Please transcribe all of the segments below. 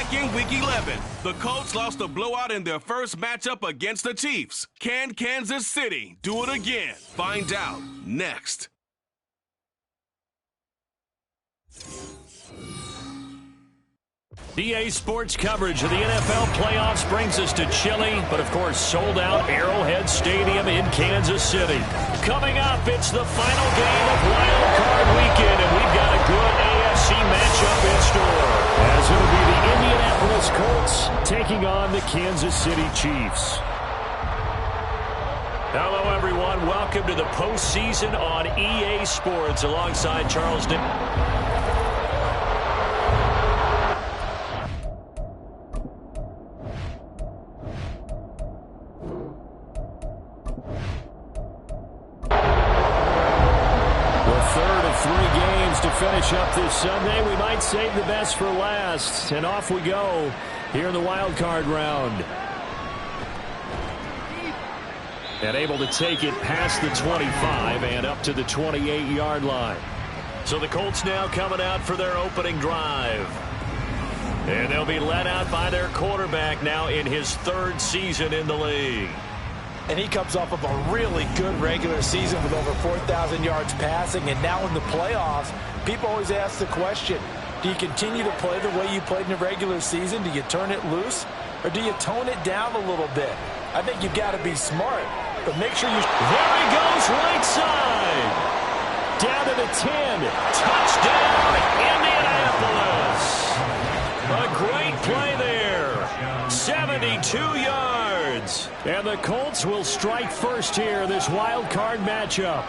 Breaking Week 11. The Colts lost a blowout in their first matchup against the Chiefs. Can Kansas City do it again? Find out next. EA Sports coverage of the NFL playoffs brings us to chilly, but of course sold-out Arrowhead Stadium in Kansas City. Coming up, it's the final game of Wildcard Weekend, and we've got a good AFC matchup in store, as it'll be the Indianapolis Colts taking on the Kansas City Chiefs. Hello, everyone. Welcome to the postseason on EA Sports alongside Charles Dick. To finish up this Sunday, we might save the best for last, and off we go here in the wild card round. And able to take it past the 25 and up to the 28-yard line. So the Colts now coming out for their opening drive. And they'll be led out by their quarterback now in his third season in the league. And he comes off of a really good regular season with over 4,000 yards passing. And now in the playoffs, people always ask the question, do you continue to play the way you played in the regular season? Do you turn it loose? Or do you tone it down a little bit? I think you've got to be smart. But make sure you... There he goes, right side. Down to the 10. Touchdown, Indianapolis. A great play there. 72 yards. And the Colts will strike first here in this wild card matchup.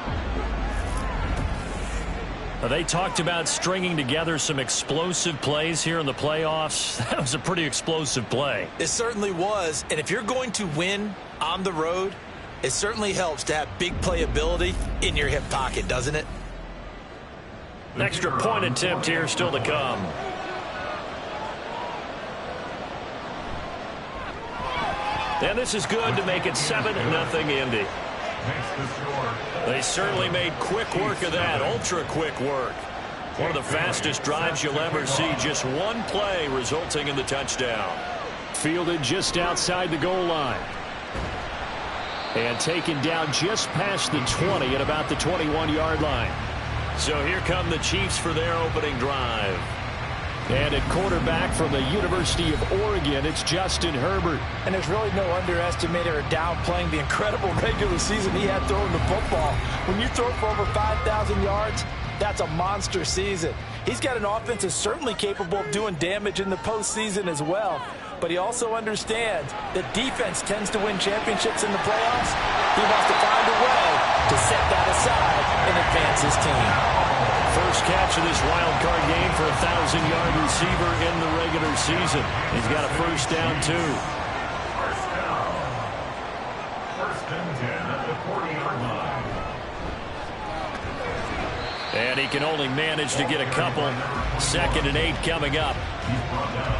They talked about stringing together some explosive plays here in the playoffs. That was a pretty explosive play. It certainly was. And if you're going to win on the road, it certainly helps to have big playability in your hip pocket, doesn't it? An extra point attempt here still to come. And this is good to make it 7-0 Indy. They certainly made quick work of that, ultra quick work. One of the fastest drives you'll ever see, just one play resulting in the touchdown. Fielded just outside the goal line. And taken down just past the 20 at about the 21-yard line. So here come the Chiefs for their opening drive. And at quarterback from the University of Oregon, it's Justin Herbert. And there's really no underestimating or downplaying the incredible regular season he had throwing the football. When you throw for over 5,000 yards, that's a monster season. He's got an offense that's certainly capable of doing damage in the postseason as well. But he also understands that defense tends to win championships in the playoffs. He wants to find a way to set that aside and advance his team. First catch of this wild card game for a 1,000-yard receiver in the regular season. He's got a first down, too. First down. First and 10 at the 40-yard line. And he can only manage to get a couple. 2nd and 8 coming up.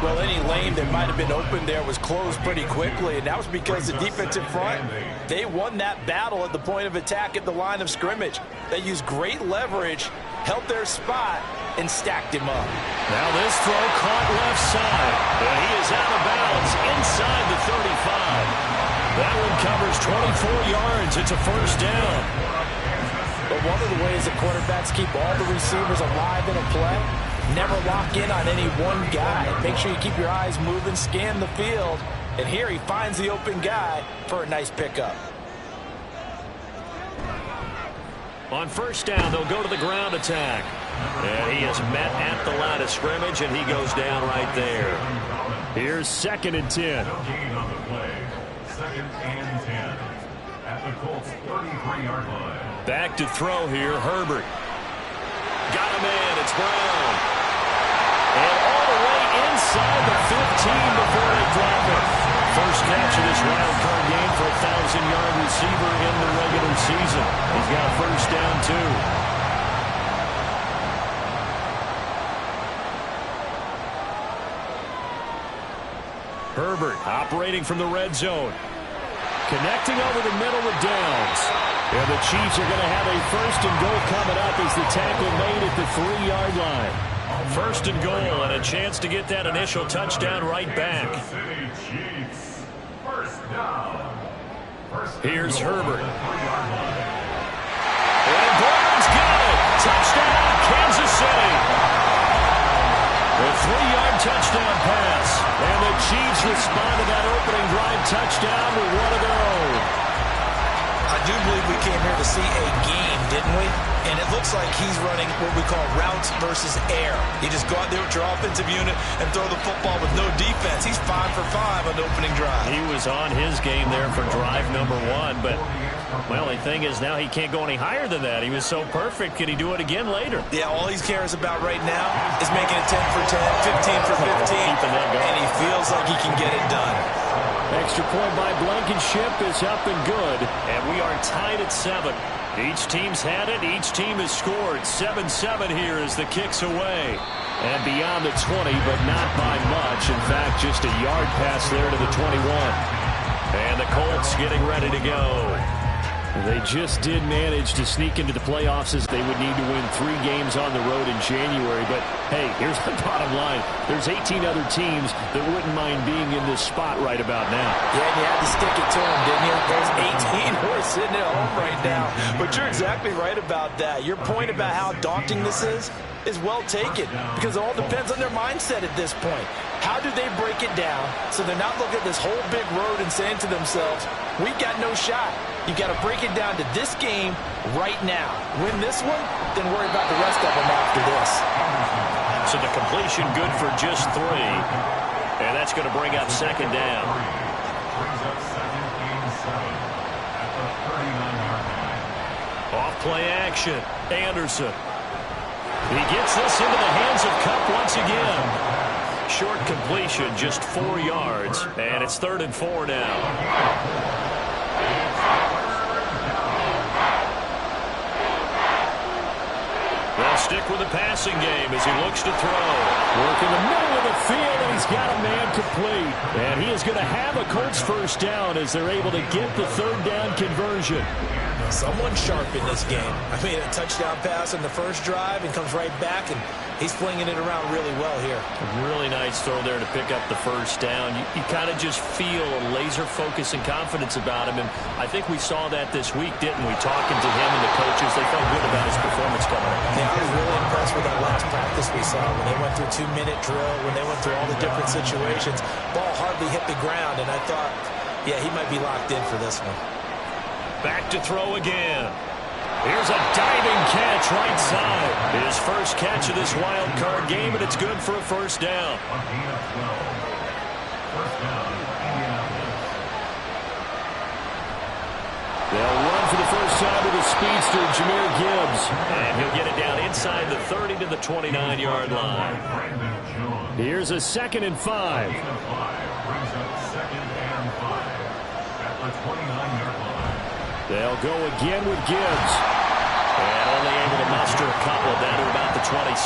Well, any lane that might have been open there was closed pretty quickly, and that was because the defensive front, they won that battle at the point of attack at the line of scrimmage. They used great leverage, held their spot, and stacked him up. Now this throw caught left side, and he is out of bounds inside the 35. That one covers 24 yards. It's a first down. But one of the ways that quarterbacks keep all the receivers alive in a play, never lock in on any one guy. Make sure you keep your eyes moving, scan the field, and here he finds the open guy for a nice pickup. On first down, they'll go to the ground attack. And he is met at the line of scrimmage, and he goes down right there. Here's 2nd and 10. No gain on the play. 2nd and 10 at the Colts 33-yard line. Back to throw here, Herbert. Got a man, it's Brown. And all the way inside the 15 before they drop it. First catch of this wild card game for a 1,000-yard receiver in the regular season. He's got a first down, too. Herbert operating from the red zone. Connecting over the middle with Downs. And the Chiefs are going to have a first and goal coming up as the tackle made at the 3-yard line. First and goal, and a chance to get that initial touchdown right back. Here's Herbert. And Brown's got it. Touchdown, Kansas City. A 3-yard touchdown pass. And the Chiefs respond to that opening drive touchdown with one of their own. I do believe we came here to see a game, didn't we? And it looks like he's running what we call routes versus air. You just go out there with your offensive unit and throw the football with no defense. He's 5 for 5 on the opening drive. He was on his game there for drive number 1, but, well, the thing is now he can't go any higher than that. He was so perfect. Can he do it again later? Yeah, all he cares about right now is making it 10 for 10, 15 for 15, and he feels like he can get it done. Extra point by Blankenship is up and good, and we are tied at 7. Each team's had it. Each team has scored. 7-7 here as the kick's away. And beyond the 20, but not by much. In fact, just a yard pass there to the 21. And the Colts getting ready to go. They just did manage to sneak into the playoffs as they would need to win 3 games on the road in January. But, hey, here's the bottom line. There's 18 other teams that wouldn't mind being in this spot right about now. Yeah, and you had to stick it to them, didn't you? There's 18 who are sitting at home right now. But you're exactly right about that. Your point about how daunting this is well taken, because it all depends on their mindset at this point. How do they break it down so they're not looking at this whole big road and saying to themselves, we got no shot. You've got to break it down to this game right now. Win this one, then worry about the rest of them after this. So the completion good for just 3. And that's going to bring up second down. Off play action. Anderson. He gets this into the hands of Kupp once again. Short completion, just 4 yards. And it's 3rd and 4 now. They'll stick with the passing game as he looks to throw. Work in the middle of the field, and he's got a man complete. And he is going to have a Colts first down as they're able to get the 3rd down conversion. Someone sharp in this game. I mean, a touchdown pass on the first drive and comes right back, and he's flinging it around really well here. A really nice throw there to pick up the first down. You kind of just feel a laser focus and confidence about him, and I think we saw that this week, didn't we? Talking to him and the coaches, they felt good about his performance coming up. Yeah, I was really impressed with that last practice we saw when they went through 2-minute drill, when they went through all the different situations. Ball hardly hit the ground, and I thought, yeah, he might be locked in for this one. Back to throw again. Here's a diving catch right side. His first catch of this wild card game, and it's good for a first down. They'll run for the first time with the speedster, Jahmyr Gibbs. And he'll get it down inside the 30 to the 29-yard line. Here's a 2nd and 5. They'll go again with Gibbs. And only able to muster a couple down to about the 27.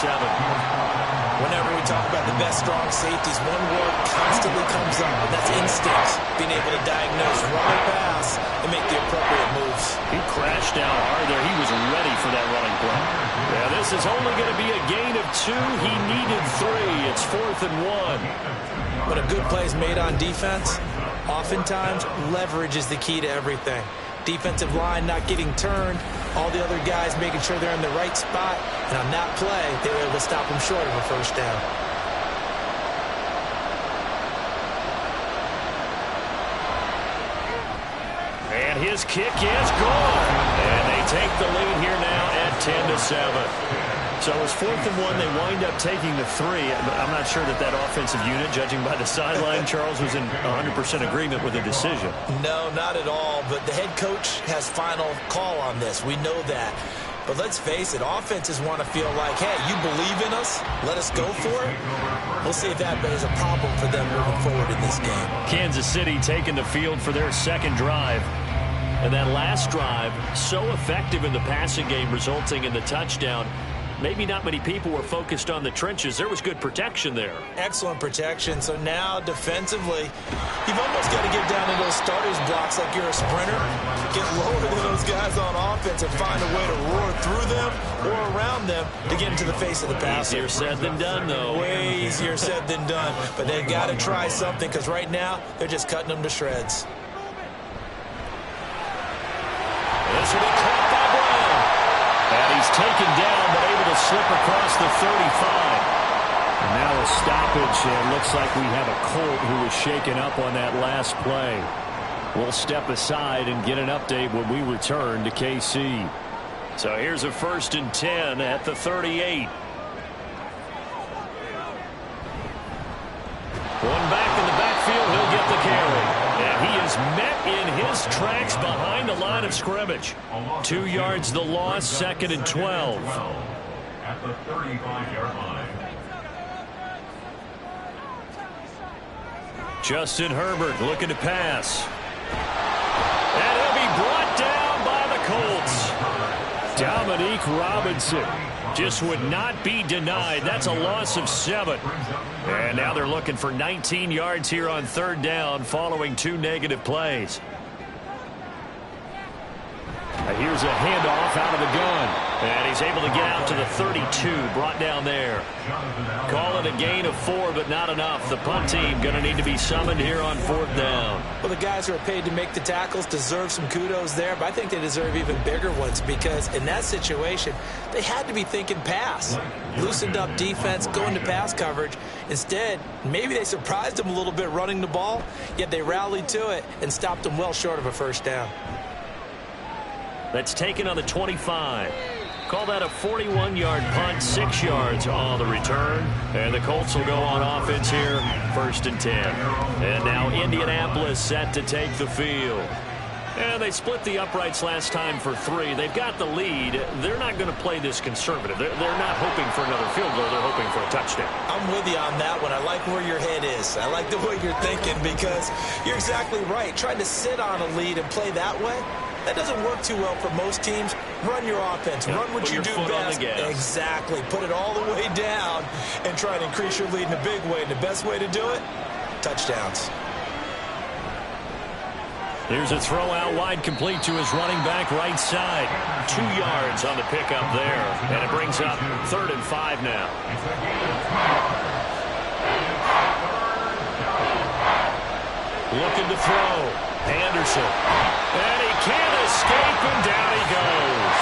Whenever we talk about the best strong safeties, one word constantly comes up, and that's instinct. Being able to diagnose, run or pass, and make the appropriate moves. He crashed down hard there. He was ready for that running play. Yeah, this is only going to be a gain of 2. He needed 3. It's 4th and 1. When a good play is made on defense, oftentimes leverage is the key to everything. Defensive line not getting turned, all the other guys making sure they're in the right spot, and on that play, they were able to stop them short of a first down. And his kick is gone. And they take the lead here now at 10-7. So it was 4th and 1. They wind up taking the 3. I'm not sure that offensive unit, judging by the sideline, Charles, was in 100% agreement with the decision. No, not at all. But the head coach has final call on this. We know that. But let's face it, offenses want to feel like, hey, you believe in us? Let us go for it? We'll see if that is a problem for them moving forward in this game. Kansas City taking the field for their 2nd drive. And that last drive, so effective in the passing game, resulting in the touchdown. maybe not many people were focused on the trenches. There was good protection there. Excellent protection. So now defensively, you've almost got to get down to those starters blocks like you're a sprinter. Get lower than those guys on offense and find a way to roar through them or around them to get into the face of the passer. Easier said than done, though. Way easier said than done. But they've got to try something because right now they're just cutting them to shreds. This will be caught by Brown. And he's taken down, but able to slip across the 35. And now a stoppage, and looks like we have a Colt who was shaken up on that last play. We'll step aside and get an update when we return to KC. So here's a 1st and 10 at the 38. One back in the backfield, he'll get the carry. And he is met in his tracks behind the line of scrimmage. 2 yards the loss, 2nd and 12. At the 35-yard line. Justin Herbert looking to pass. And he'll be brought down by the Colts. Dominique Robinson just would not be denied. That's a loss of 7. And now they're looking for 19 yards here on 3rd down following 2 negative plays. Here's a handoff out of the gun. And he's able to get out to the 32, brought down there. Call it a gain of 4, but not enough. The punt team going to need to be summoned here on 4th down. Well, the guys who are paid to make the tackles deserve some kudos there, but I think they deserve even bigger ones because in that situation, they had to be thinking pass. Loosened up defense, going to pass coverage. Instead, maybe they surprised them a little bit running the ball, yet they rallied to it and stopped them well short of a 1st down. That's taken on the 25. Call that a 41-yard punt, 6 yards on the return. And the Colts will go on offense here, 1st and 10. And now Indianapolis set to take the field. And they split the uprights last time for 3. They've got the lead. They're not going to play this conservative. They're not hoping for another field goal. They're hoping for a touchdown. I'm with you on that one. I like where your head is. I like the way you're thinking because you're exactly right. Trying to sit on a lead and play that way, that doesn't work too well for most teams. Run your offense. Run what you do best. Exactly. Put it all the way down and try to increase your lead in a big way. And the best way to do it, touchdowns. Here's a throw out wide, complete to his running back right side. 2 yards on the pickup there. And it brings up 3rd and 5 now. Looking to throw. Anderson. And he can't escape, and down he goes.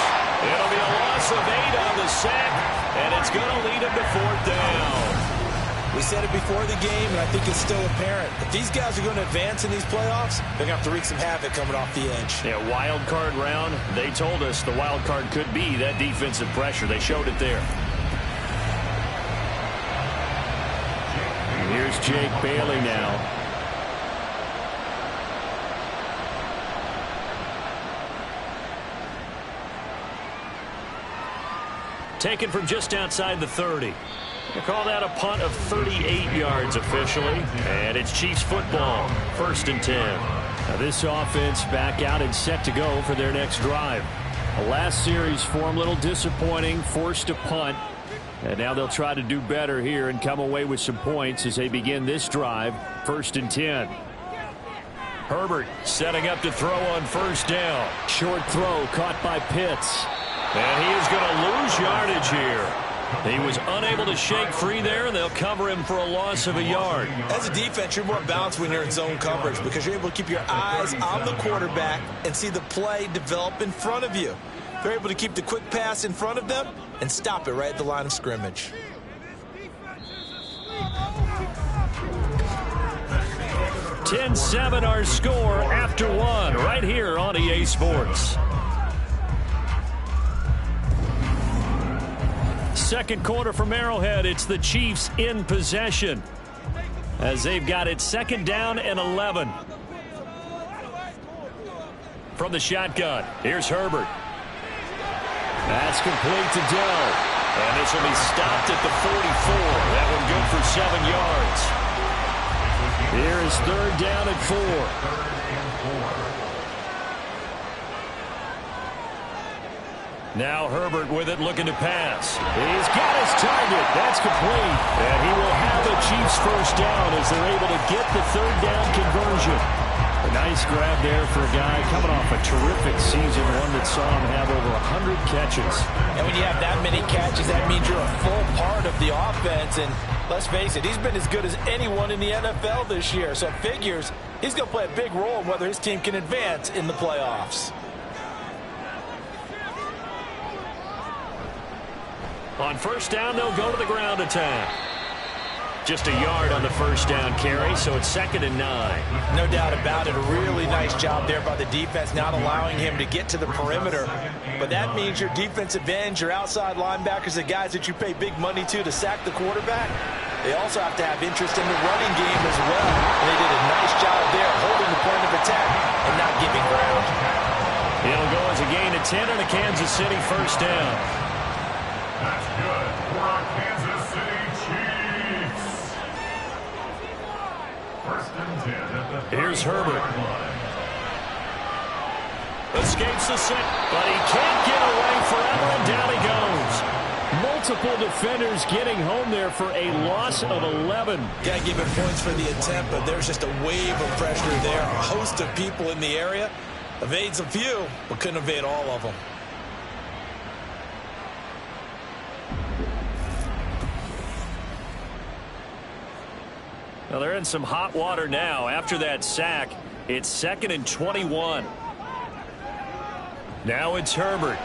It'll be a loss of 8 on the sack, and it's going to lead him to 4th down. We said it before the game, and I think it's still apparent. If these guys are going to advance in these playoffs, they're going to have to wreak some havoc coming off the edge. Yeah, wild card round. They told us the wild card could be that defensive pressure. They showed it there. Here's Jake Bailey now. Taken from just outside the 30. They call that a punt of 38 yards officially. And it's Chiefs football, 1st and 10. Now this offense back out and set to go for their next drive. The last series for them, a little disappointing, forced to punt. And now they'll try to do better here and come away with some points as they begin this drive, 1st and 10. Herbert setting up to throw on 1st down. Short throw caught by Pitts. And he is going to lose yardage here. He was unable to shake free there, and they'll cover him for a loss of a yard. As a defense, you're more balanced when you're in zone coverage because you're able to keep your eyes on the quarterback and see the play develop in front of you. They're able to keep the quick pass in front of them and stop it right at the line of scrimmage. (10-7) our score after 1 right here on EA Sports. Second quarter from Arrowhead. It's the Chiefs in possession as they've got it 2nd down and 11. From the shotgun, here's Herbert. That's complete to Dell. And this will be stopped at the 44. That one good for 7 yards. Here is 3rd down and 4. Now Herbert with it, looking to pass. He's got his target. That's complete. And he will have the Chiefs first down as they're able to get the third down conversion. A nice grab there for a guy coming off a terrific season, one that saw him have over 100 catches. And when you have that many catches, that means you're a full part of the offense. And let's face it, he's been as good as anyone in the NFL this year. So it figures he's going to play a big role in whether his team can advance in the playoffs. On first down, they'll go to the ground attack. Just a yard on the first down carry, so it's 2nd and 9. No doubt about it. A really nice job there by the defense, not allowing him to get to the perimeter. But that means your defensive ends, your outside linebackers, the guys that you pay big money to sack the quarterback, they also have to have interest in the running game as well. And they did a nice job there holding the point of attack and not giving ground. It'll go as a gain of 10 on a Kansas City first down. That's good for our Kansas City Chiefs. 1st and 10 at the Here's Herbert. line. Escapes the sack, but he can't get away forever, and down he goes. Multiple defenders getting home there for a loss of 11. Got to give him points for the attempt, but there's just a wave of pressure there. A host of people in the area. Evades a few, but couldn't evade all of them. Well, they're in some hot water now. After that sack, it's 2nd and 21. Now it's Herbert.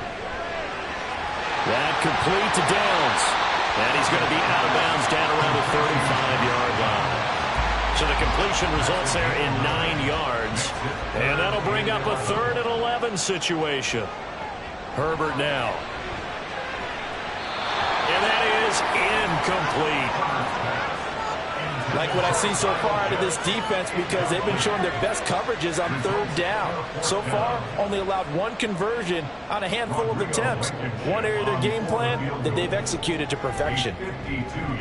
That complete to Downs. And he's going to be out of bounds down around the 35-yard line. So the completion results there in 9 yards. And that'll bring up a 3rd and 11 situation. Herbert now. And that is incomplete. Like what I see so far out of this defense, because they've been showing their best coverages on 3rd down. So far, only allowed 1 conversion on a handful of attempts. One area of their game plan that they've executed to perfection.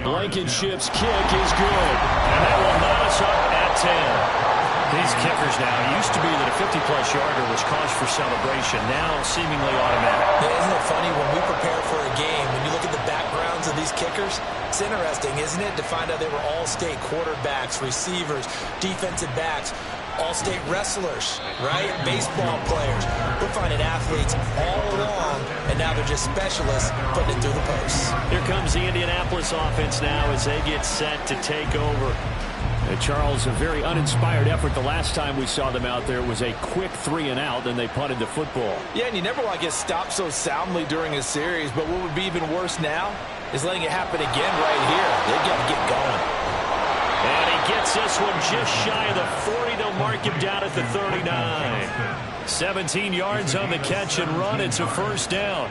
Blankenship's kick is good. And that will knot us up at 10. These kickers now, it used to be that a 50-plus yarder was cause for celebration. Now seemingly automatic. Yeah, isn't it funny when we prepare for a game, when you look at the backgrounds of these kickers, it's interesting, isn't it, to find out they were all-state quarterbacks, receivers, defensive backs, all-state wrestlers, right? Baseball players. We're finding athletes all along, and now they're just specialists putting it through the posts. Here comes the Indianapolis offense now as they get set to take over. Charles, a very uninspired effort. The last time we saw them out there was a quick 3-and-out, then they punted the football. Yeah, and you never want to get stopped so soundly during a series, but what would be even worse now is letting it happen again right here. They've got to get going. And he gets this one just shy of the 40. They'll mark him down at the 39. 17 yards on the catch and run. It's a first down.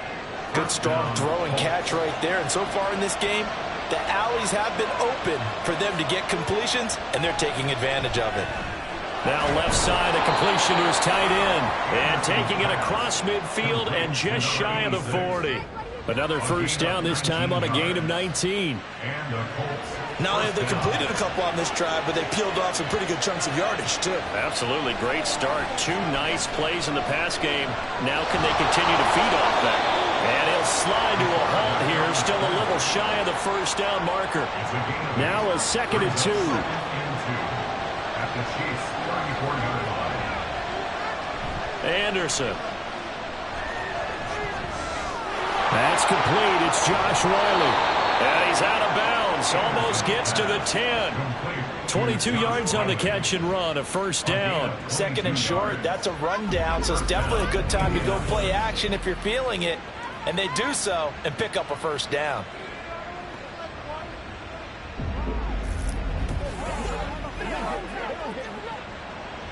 Good, strong throw and catch right there. And so far in this game, the alleys have been open for them to get completions, and they're taking advantage of it. Now left side, a completion to his tight end. And taking it across midfield and just shy of the 40. Another first down, this time on a gain of 19. Not only have they completed a couple on this drive, but they peeled off some pretty good chunks of yardage, too. Absolutely. Great start. 2 nice plays in the pass game. Now can they continue to feed off that? And he'll slide to a halt here. Still a little shy of the first down marker. Now a 2nd and 2. Anderson. That's complete. It's Josh Riley. And he's out of bounds. Almost gets to the 10. 22 yards on the catch and run. A first down. 2nd and short. That's a rundown. So it's definitely a good time to go play action if you're feeling it. And they do so and pick up a first down.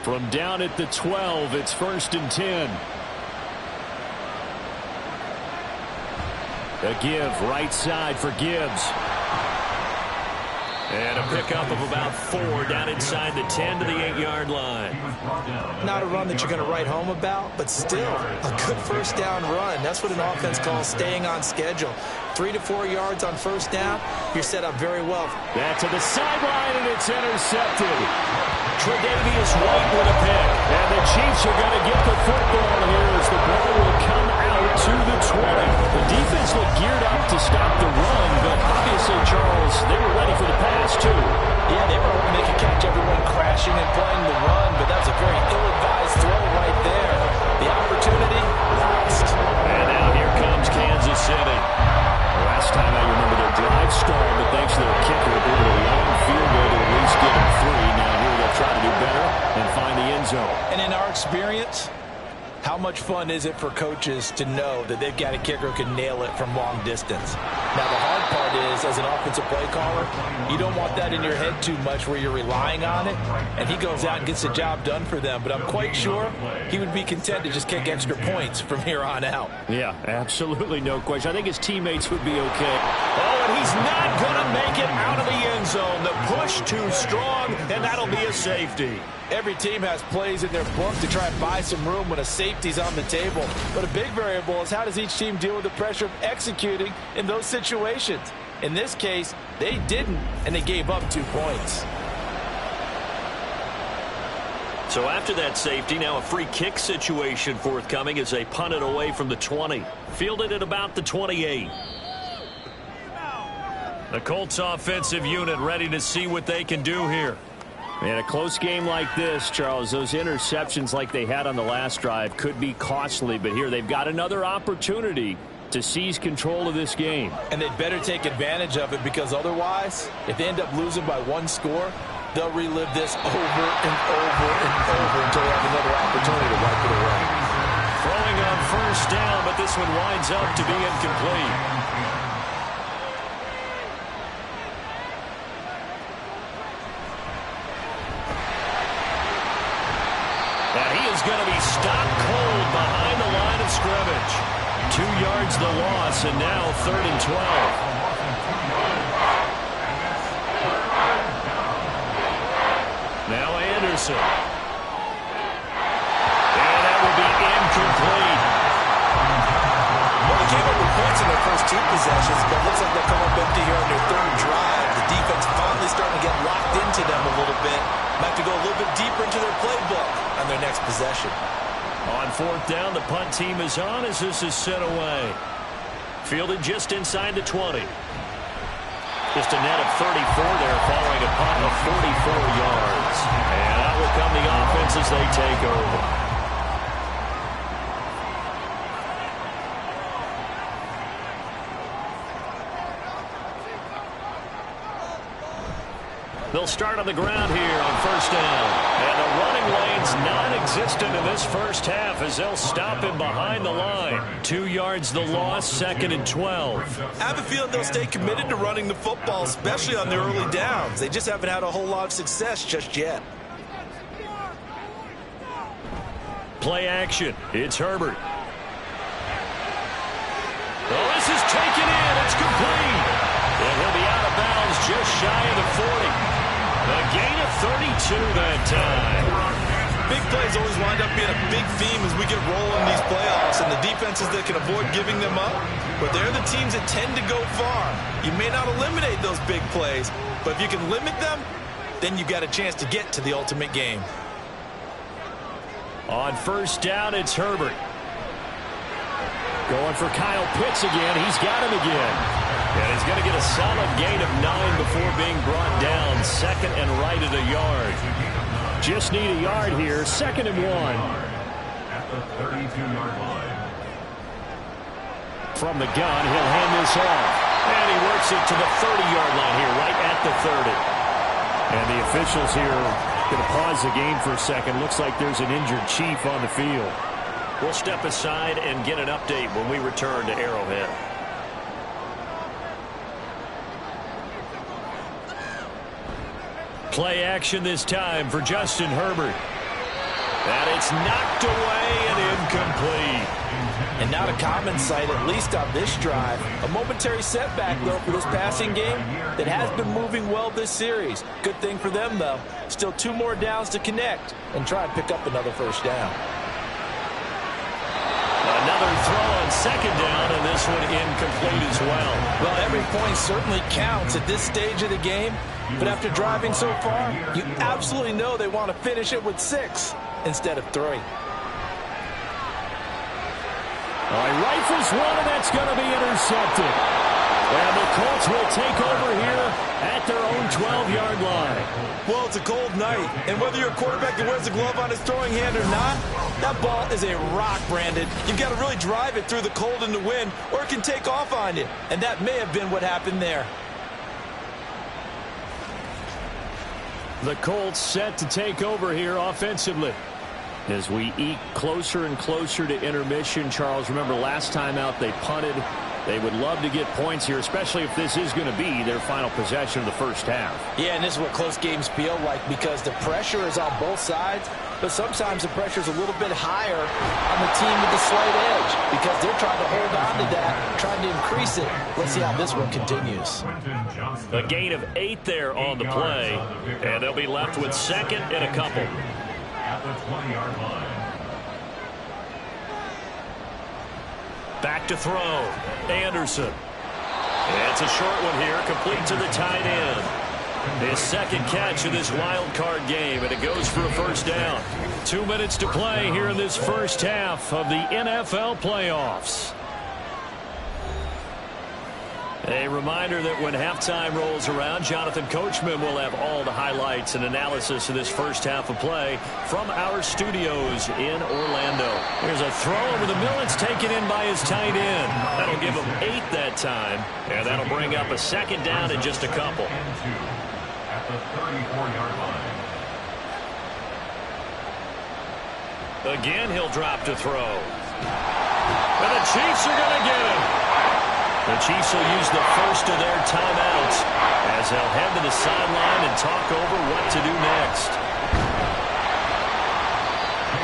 From down at the 12, it's 1st and 10. A give right side for Gibbs. And a pickup of about 4 down inside the 10 to the 8-yard line. Not a run that you're going to write home about, but still a good first down run. That's what an offense calls staying on schedule. 3 to 4 yards on first down, you're set up very well. That's to the sideline, and it's intercepted. Tre'Davious White with a pick. And the Chiefs are going to get the football here as the ball will come out to the 20. look geared up to stop the run, but obviously, Charles, they were ready for the pass, too. Yeah, they were hoping they could catch everyone crashing and playing the run, but that was a very ill-advised throw right there. The opportunity lost. And now here comes Kansas City. Last time I remember their drive stalled, but thanks to their kicker, they were a long field goal to at least get them 3. Now here they'll try to do better and find the end zone. And in our experience, how much fun is it for coaches to know that they've got a kicker who can nail it from long distance? Now, the hard part is, as an offensive play caller, you don't want that in your head too much where you're relying on it, and he goes out and gets the job done for them. But I'm quite sure he would be content to just kick extra points from here on out. Yeah, absolutely no question. I think his teammates would be okay. Oh, and he's not going to make it out of the end zone. The push too strong, and that'll be a safety. Every team has plays in their book to try and buy some room when a safety's on the table. But a big variable is how does each team deal with the pressure of executing in those situations. In this case, they didn't, and they gave up 2 points. So after that safety, now a free kick situation forthcoming as they punt it away from the 20. Fielded at about the 28. The Colts offensive unit ready to see what they can do here. In a close game like this, Charles, those interceptions like they had on the last drive could be costly. But here they've got another opportunity to seize control of this game. And they'd better take advantage of it, because otherwise, if they end up losing by 1 score, they'll relive this over and over and over until they have another opportunity to wipe it away. Throwing on first down, but this one winds up to be incomplete. And he is going to be stopped cold behind the line of scrimmage. 2 yards the loss, and now 3rd and 12. Now Anderson. And that will be incomplete. Well, they came up with points in their first 2 possessions, but it looks like they'll come up empty here on their 3rd drive. The defense finally starting to get locked into them a little bit. Might have to go a little bit deeper into their playbook on their next possession. On 4th down, the punt team is on as this is sent away. Fielded just inside the 20. Just a net of 34 there following a punt of 44 yards. And out will come the offense as they take over. They'll start on the ground here on 1st down. And the running lane's non-existent in this first half as they'll stop him behind the line. 2 yards the loss, 2nd and 12. I have a feeling they'll stay committed to running the football, especially on their early downs. They just haven't had a whole lot of success just yet. Play action. It's Herbert. Oh, this is taken in. It's complete. And he'll be out of bounds just shy of the 40. A gain of 32 that time. Big plays always wind up being a big theme as we get rolling in these playoffs, and the defenses that can avoid giving them up, but they're the teams that tend to go far. You may not eliminate those big plays, but if you can limit them, then you've got a chance to get to the ultimate game. On 1st down, it's Herbert. Going for Kyle Pitts again. He's got him again. And he's going to get a solid gain of 9 before being brought down. 2nd and right at a yard. Just need a yard here. 2nd and 1. At the 32-yard line. From the gun, he'll hand this off. And he works it to the 30-yard line here, right at the 30. And the officials here going to pause the game for a second. Looks like there's an injured Chief on the field. We'll step aside and get an update when we return to Arrowhead. Play action this time for Justin Herbert. And it's knocked away and incomplete. And not a common sight, at least on this drive. A momentary setback, though, for this passing game that has been moving well this series. Good thing for them, though. Still 2 more downs to connect and try and pick up another 1st down. Another throw on 2nd down, and this one incomplete as well. Well, every point certainly counts at this stage of the game, but after driving so far, you absolutely know they want to finish it with 6 instead of 3. He rifles one, and that's going to be intercepted. And the Colts will take over here at their own 12-yard line. Well, it's a cold night, and whether you're a quarterback that wears a glove on his throwing hand or not, that ball is a rock, Brandon. You've got to really drive it through the cold and the wind, or it can take off on you. And that may have been what happened there. The Colts set to take over here offensively. As we eke closer and closer to intermission, Charles, remember last time out they punted. They would love to get points here, especially if this is going to be their final possession of the first half. Yeah, and this is what close games feel like because the pressure is on both sides, but sometimes the pressure is a little bit higher on the team with the slight edge because they're trying to hold on to that, trying to increase it. Let's see how this one continues. A gain of 8 there on the play, and they'll be left with second and a couple. At the 20-yard line. Back to throw. Anderson. It's a short one here, complete to the tight end. His second catch of this wild card game, and it goes for a first down. 2 minutes to play here in this first half of the NFL playoffs. A reminder that when halftime rolls around, Jonathan Coachman will have all the highlights and analysis of this first half of play from our studios in Orlando. Here's a throw over the middle. It's taken in by his tight end. That'll give him 8 that time, and that'll bring up a second down in just a couple. At the 34-yard line. Again, he'll drop to throw. And the Chiefs are going to get him. The Chiefs will use the first of their timeouts as they'll head to the sideline and talk over what to do next.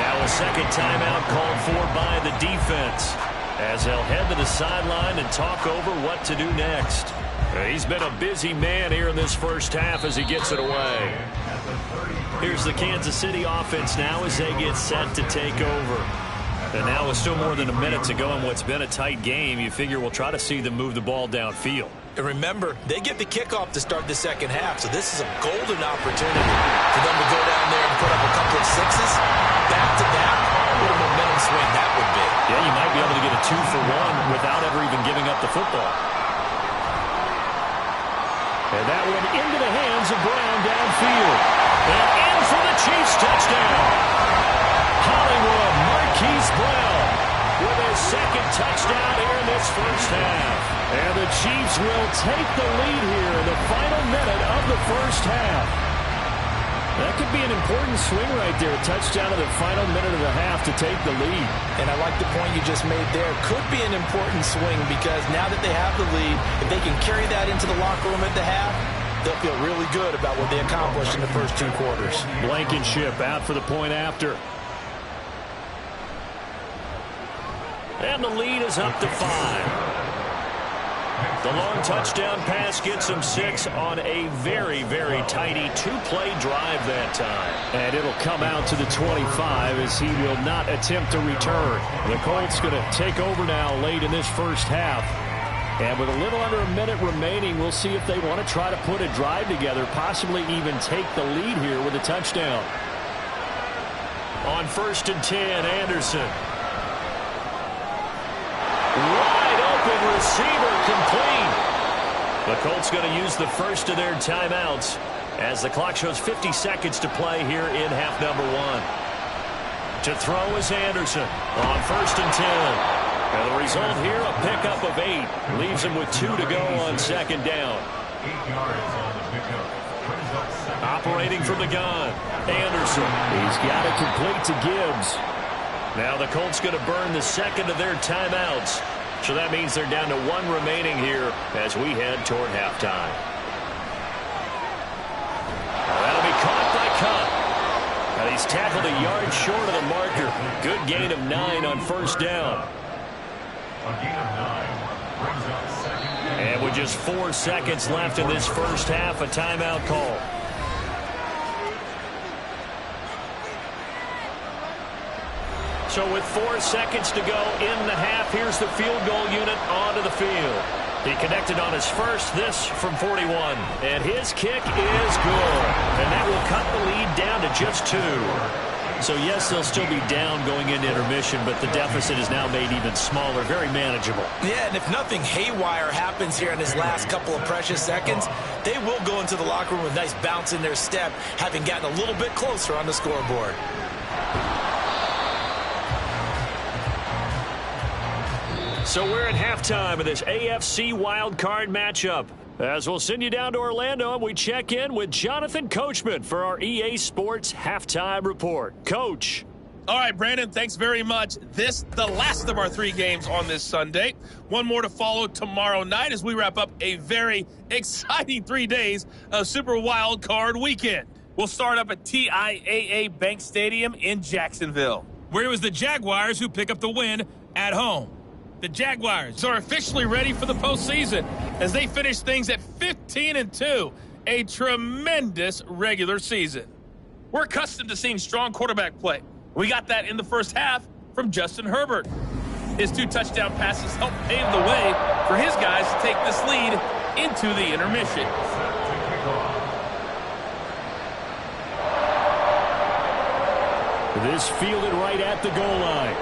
Now a second timeout called for by the defense as they'll head to the sideline and talk over what to do next. He's been a busy man here in this first half as he gets it away. Here's the Kansas City offense now as they get set to take over. And now with still more than a minute to go in what's been a tight game, you figure we'll try to see them move the ball downfield. And remember, they get the kickoff to start the second half, so this is a golden opportunity for them to go down there and put up a couple of sixes. Back-to-back, what a momentum swing that would be. Yeah, you might be able to get a 2-for-1 without ever even giving up the football. And that went into the hands of Brown downfield. And in for the Chiefs touchdown. Hollywood Marquise Brown with his second touchdown here in this first half. And the Chiefs will take the lead here in the final minute of the first half. That could be an important swing right there. A touchdown in the final minute of the half to take the lead. And I like the point you just made there. Could be an important swing because now that they have the lead, if they can carry that into the locker room at the half, they'll feel really good about what they accomplished in the first 2 quarters. Blankenship out for the point after. And the lead is up to 5. The long touchdown pass gets him 6 on a very, very tidy 2-play drive that time. And it'll come out to the 25 as he will not attempt to return. The Colts going to take over now late in this first half. And with a little under a minute remaining, we'll see if they want to try to put a drive together, possibly even take the lead here with a touchdown. On 1st and 10, Anderson. Wide open receiver complete. The Colts going to use the first of their timeouts as the clock shows 50 seconds to play here in half number 1. To throw is Anderson on 1st and 10. And the result here, a pickup of 8. Leaves him with 2 to go on second down. 8 yards on the pickup. Brings up second. Operating from the gun, Anderson. He's got it complete to Gibbs. Now the Colts going to burn the second of their timeouts. So that means they're down to 1 remaining here as we head toward halftime. That'll be caught by Cup. And he's tackled a yard short of the marker. Good gain of 9 on first down. A gain of 9 brings up second. And with just 4 seconds left in this first half, a timeout call. So with 4 seconds to go in the half, here's the field goal unit onto the field. He connected on his first, this from 41. And his kick is good. And that will cut the lead down to just 2. So, yes, they'll still be down going into intermission, but the deficit is now made even smaller, very manageable. Yeah, and if nothing haywire happens here in his last couple of precious seconds, they will go into the locker room with a nice bounce in their step, having gotten a little bit closer on the scoreboard. So we're at halftime of this AFC Wildcard matchup. As we'll send you down to Orlando, and we check in with Jonathan Coachman for our EA Sports Halftime Report. Coach. All right, Brandon, thanks very much. The last of our 3 games on this Sunday. One more to follow tomorrow night as we wrap up a very exciting 3 days of Super Wild Card weekend. We'll start up at TIAA Bank Stadium in Jacksonville, where it was the Jaguars who pick up the win at home. The Jaguars are officially ready for the postseason as they finish things at 15-2, a tremendous regular season. We're accustomed to seeing strong quarterback play. We got that in the first half from Justin Herbert. His 2 touchdown passes helped pave the way for his guys to take this lead into the intermission. This fielded right at the goal line.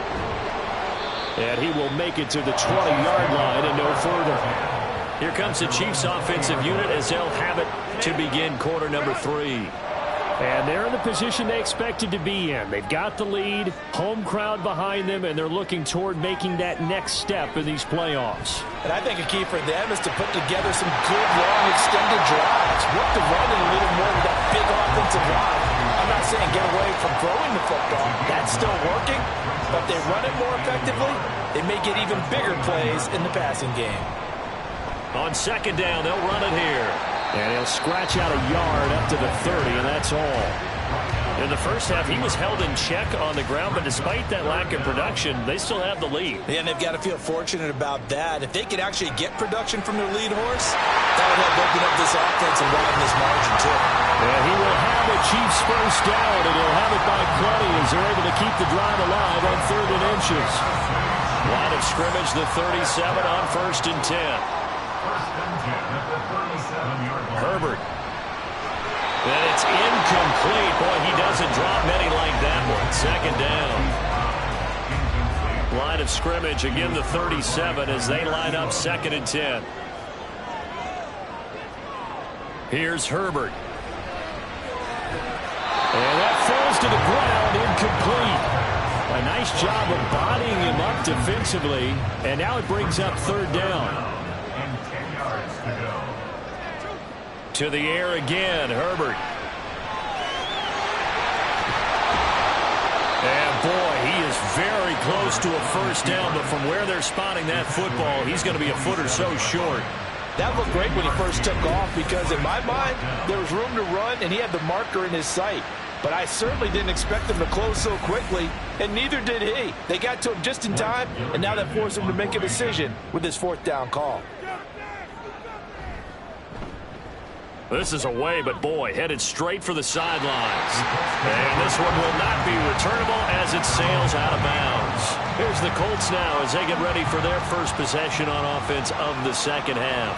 And he will make it to the 20-yard line and no further. Here comes the Chiefs offensive unit as they'll have it to begin quarter number 3. And they're in the position they expected to be in. They've got the lead, home crowd behind them, and they're looking toward making that next step in these playoffs. And I think a key for them is to put together some good, long, extended drives. Work the run in a little more with that big offensive line. I'm not saying get away from throwing the football. That's still working. But if they run it more effectively, they may get even bigger plays in the passing game. On second down, they'll run it here. And he'll scratch out a yard up to the 30, and that's all. In the first half, he was held in check on the ground, but despite that lack of production, they still have the lead. Yeah, and they've got to feel fortunate about that. If they could actually get production from their lead horse, that would help open up this offense and widen this margin, too. And he will have the Chiefs first down, and he'll have it by plenty as they're able to keep the drive alive on 3rd and inches. Line of scrimmage, the 37 on 1st and 10. Herbert. And it's incomplete. Boy, he doesn't drop many like that one. Second down. Line of scrimmage, again the 37 as they line up 2nd and 10. Here's Herbert. And that falls to the ground, incomplete. A nice job of bodying him up defensively. And now it brings up 3rd down. To the air again, Herbert. And boy, he is very close to a first down, but from where they're spotting that football, he's going to be a foot or so short. That looked great when he first took off because in my mind, there was room to run and he had the marker in his sight. But I certainly didn't expect him to close so quickly, and neither did he. They got to him just in time, and now that forced him to make a decision with his 4th down call. This is away, but boy, headed straight for the sidelines. And this one will not be returnable as it sails out of bounds. Here's the Colts now as they get ready for their first possession on offense of the second half.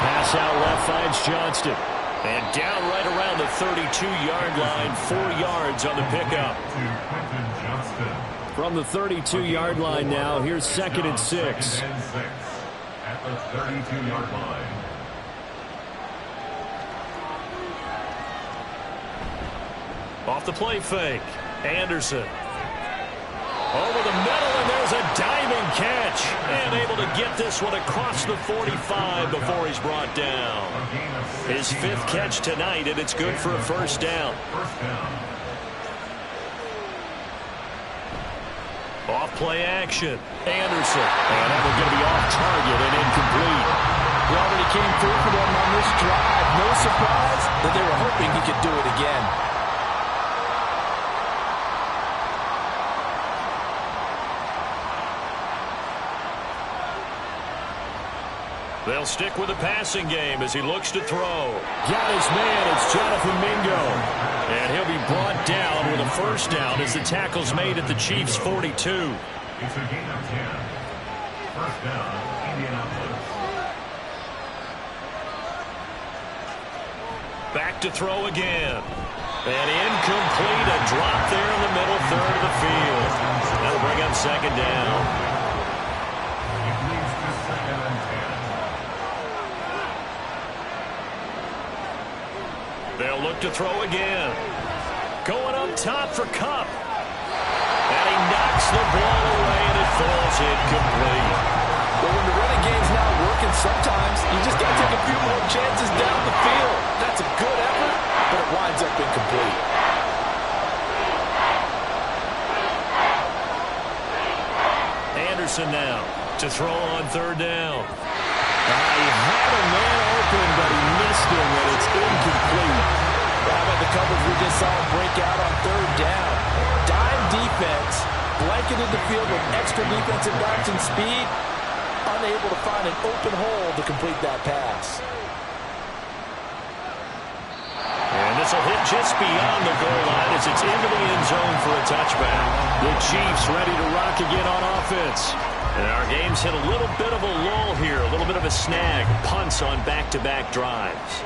Pass out left finds Johnston. And down right around the 32-yard line, 4 yards on the pickup. From the 32-yard line now, here's 2nd and 6. At the 32-yard line. Off the play fake, Anderson. Over the middle, and there's a diving catch. And able to get this one across the 45 before he's brought down. His 5th catch tonight, and it's good for a first down. Off play action, Anderson. And that one's going to be off target and incomplete. He already came through for them on this drive. No surprise that they were hoping he could do it again. They'll stick with the passing game as he looks to throw. Got his man, it's Jonathan Mingo. And he'll be brought down with a first down as the tackle's made at the Chiefs' 42. It's a gain of 10. First down, Indianapolis. Back to throw again. And incomplete, a drop there in the middle third of the field. That'll bring up second down. It leads to 2nd and 10. They'll look to throw again. Going up top for Kupp. And he knocks the ball away, and it falls incomplete. But when the running game's not working, sometimes you just got to take a few more chances down the field. That's a good effort, but it winds up incomplete. Anderson now to throw on third down. He had a man open, but he missed him, and it's incomplete. How about the coverage we just saw him break out on third down? Dime defense, blanketed the field with extra defensive backs and speed, unable to find an open hole to complete that pass. And this will hit just beyond the goal line as it's into the end zone for a touchback. The Chiefs ready to rock again on offense. And our game's hit a little bit of a lull here, a little bit of a snag. Punts on back-to-back drives.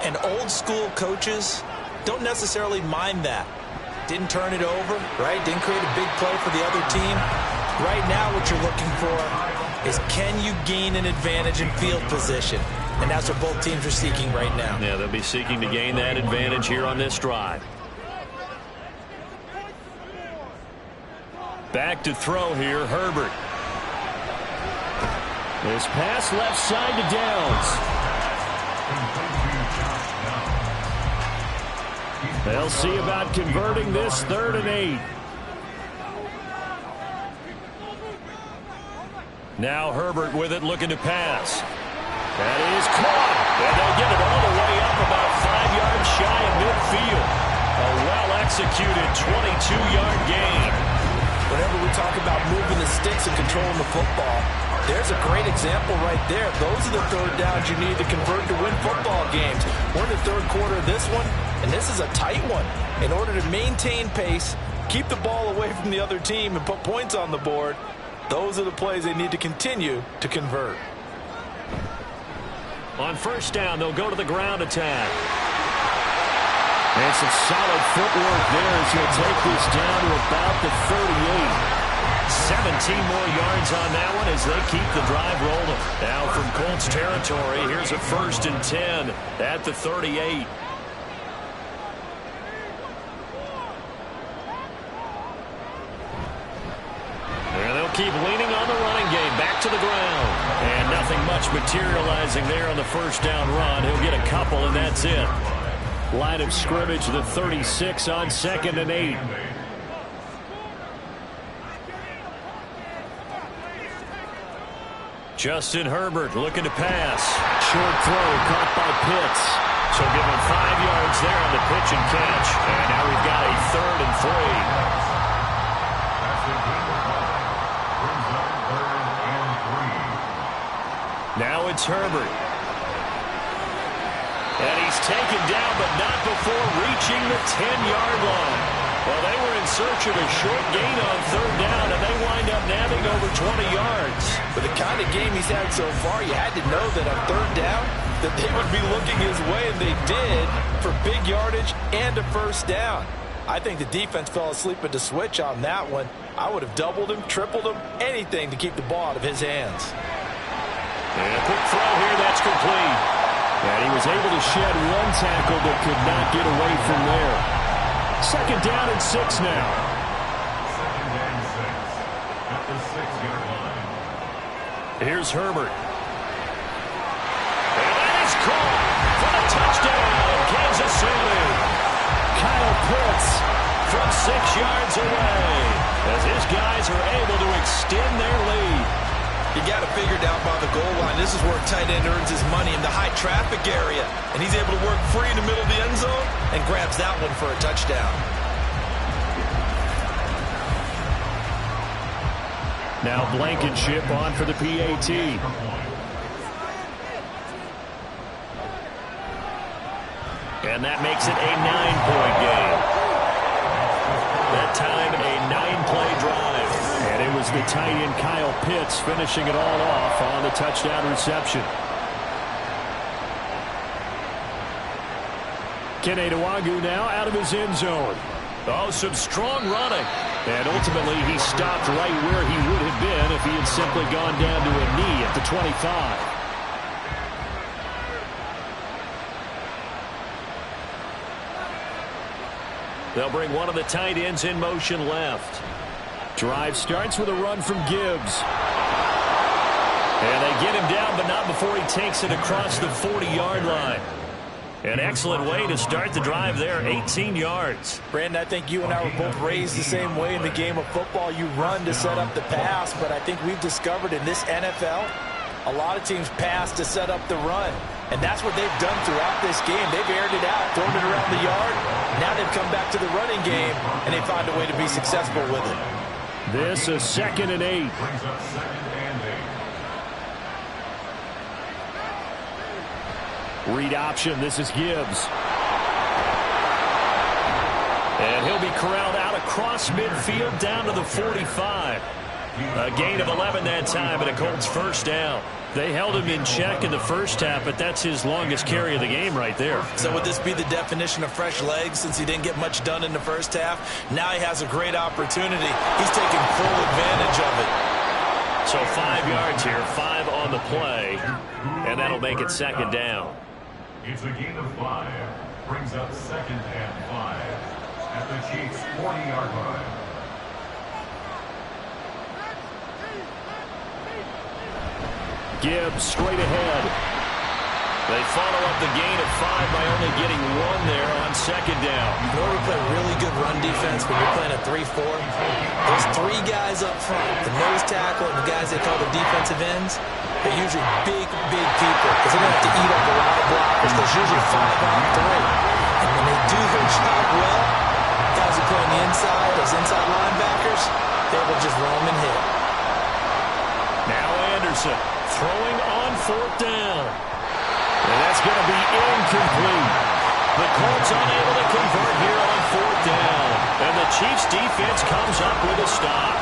And old-school coaches don't necessarily mind that. Didn't turn it over, right? Didn't create a big play for the other team. Right now what you're looking for is, can you gain an advantage in field position? And that's what both teams are seeking right now. Yeah, they'll be seeking to gain that advantage here on this drive. Back to throw here, Herbert. This pass left side to Downs. They'll see about converting this 3rd and 8. Now Herbert with it, looking to pass. That is caught. And they'll get it all the way up about 5 yards shy of midfield. A well-executed 22-yard gain. Whenever we talk about moving the sticks and controlling the football, there's a great example right there. Those are the third downs you need to convert to win football games. We're in the third quarter of this one, and this is a tight one. In order to maintain pace, keep the ball away from the other team, and put points on the board, those are the plays they need to continue to convert. On first down, they'll go to the ground attack. And some solid footwork there as he'll take this down to about the 38. 17 more yards on that one as they keep the drive rolling. Now from Colts territory, here's a 1st and 10 at the 38. And they'll keep leaning on the running game. Back to the ground. And nothing much materializing there on the first down run. He'll get a couple, and that's it. Line of scrimmage, the 36 on 2nd and 8. Justin Herbert looking to pass. Short throw caught by Pitts. So give him 5 yards there on the pitch and catch. And now we've got a 3rd and 3. Now it's Herbert. And he's taken down, but not before reaching the 10-yard line. Well, they were in search of a short gain on third down, and they wind up nabbing over 20 yards. With the kind of game he's had so far, you had to know that on third down, that they would be looking his way, and they did, for big yardage and a first down. I think the defense fell asleep at the switch on that one. I would have doubled him, tripled him, anything to keep the ball out of his hands. And a quick throw here, that's complete. And he was able to shed one tackle but could not get away from there. 2nd down and 6 now. 2nd and 6 at the 6-yard line. Here's Herbert. And that is caught for the touchdown, Kansas City. Kyle Pitts from 6 yards away as his guys are able to extend their lead. You got to figure down by the goal line. This is where a tight end earns his money, in the high traffic area. And he's able to work free in the middle of the end zone and grabs that one for a touchdown. Now Blankenship on for the PAT. And that makes it a 9-point game. That time a 9-play drive. And it was the tight end Kyle Pitts finishing it all off on the touchdown reception. Keneduagu now out of his end zone. Oh, some strong running. And ultimately, he stopped right where he would have been if he had simply gone down to a knee at the 25. They'll bring one of the tight ends in motion left. Drive starts with a run from Gibbs. And they get him down, but not before he takes it across the 40-yard line. An excellent way to start the drive there, 18 yards. Brandon, I think you and I were both raised the same way in the game of football. You run to set up the pass, but I think we've discovered in this NFL, a lot of teams pass to set up the run. And that's what they've done throughout this game. They've aired it out, thrown it around the yard. Now they've come back to the running game, and they find a way to be successful with it. This is 2nd and 8. Brings up 2nd and 8. Read option. This is Gibbs. And he'll be corralled out across midfield down to the 45. A gain of 11 that time, and a Colts first down. They held him in check in the first half, but that's his longest carry of the game right there. So would this be the definition of fresh legs since he didn't get much done in the first half? Now he has a great opportunity. He's taking full advantage of it. So 5 yards here, 5 on the play, and that'll make it 2nd down. It's a gain of 5. Brings up 2nd and 5 at the Chiefs' 40-yard line. Gibbs straight ahead. They follow up the gain of 5 by only getting 1 there on 2nd down. In order to play really good run defense when you're playing a 3-4, there's 3 guys up front, the nose tackle and the guys they call the defensive ends. They're usually big people because they're going to have to eat up a lot of blockers. There's usually 5 on 3. And when they do their job well, guys who play on the inside, those inside linebackers, they will just roam and hit. Now Anderson throwing on 4th down. And that's going to be incomplete. The Colts unable to convert here on 4th down. And the Chiefs defense comes up with a stop.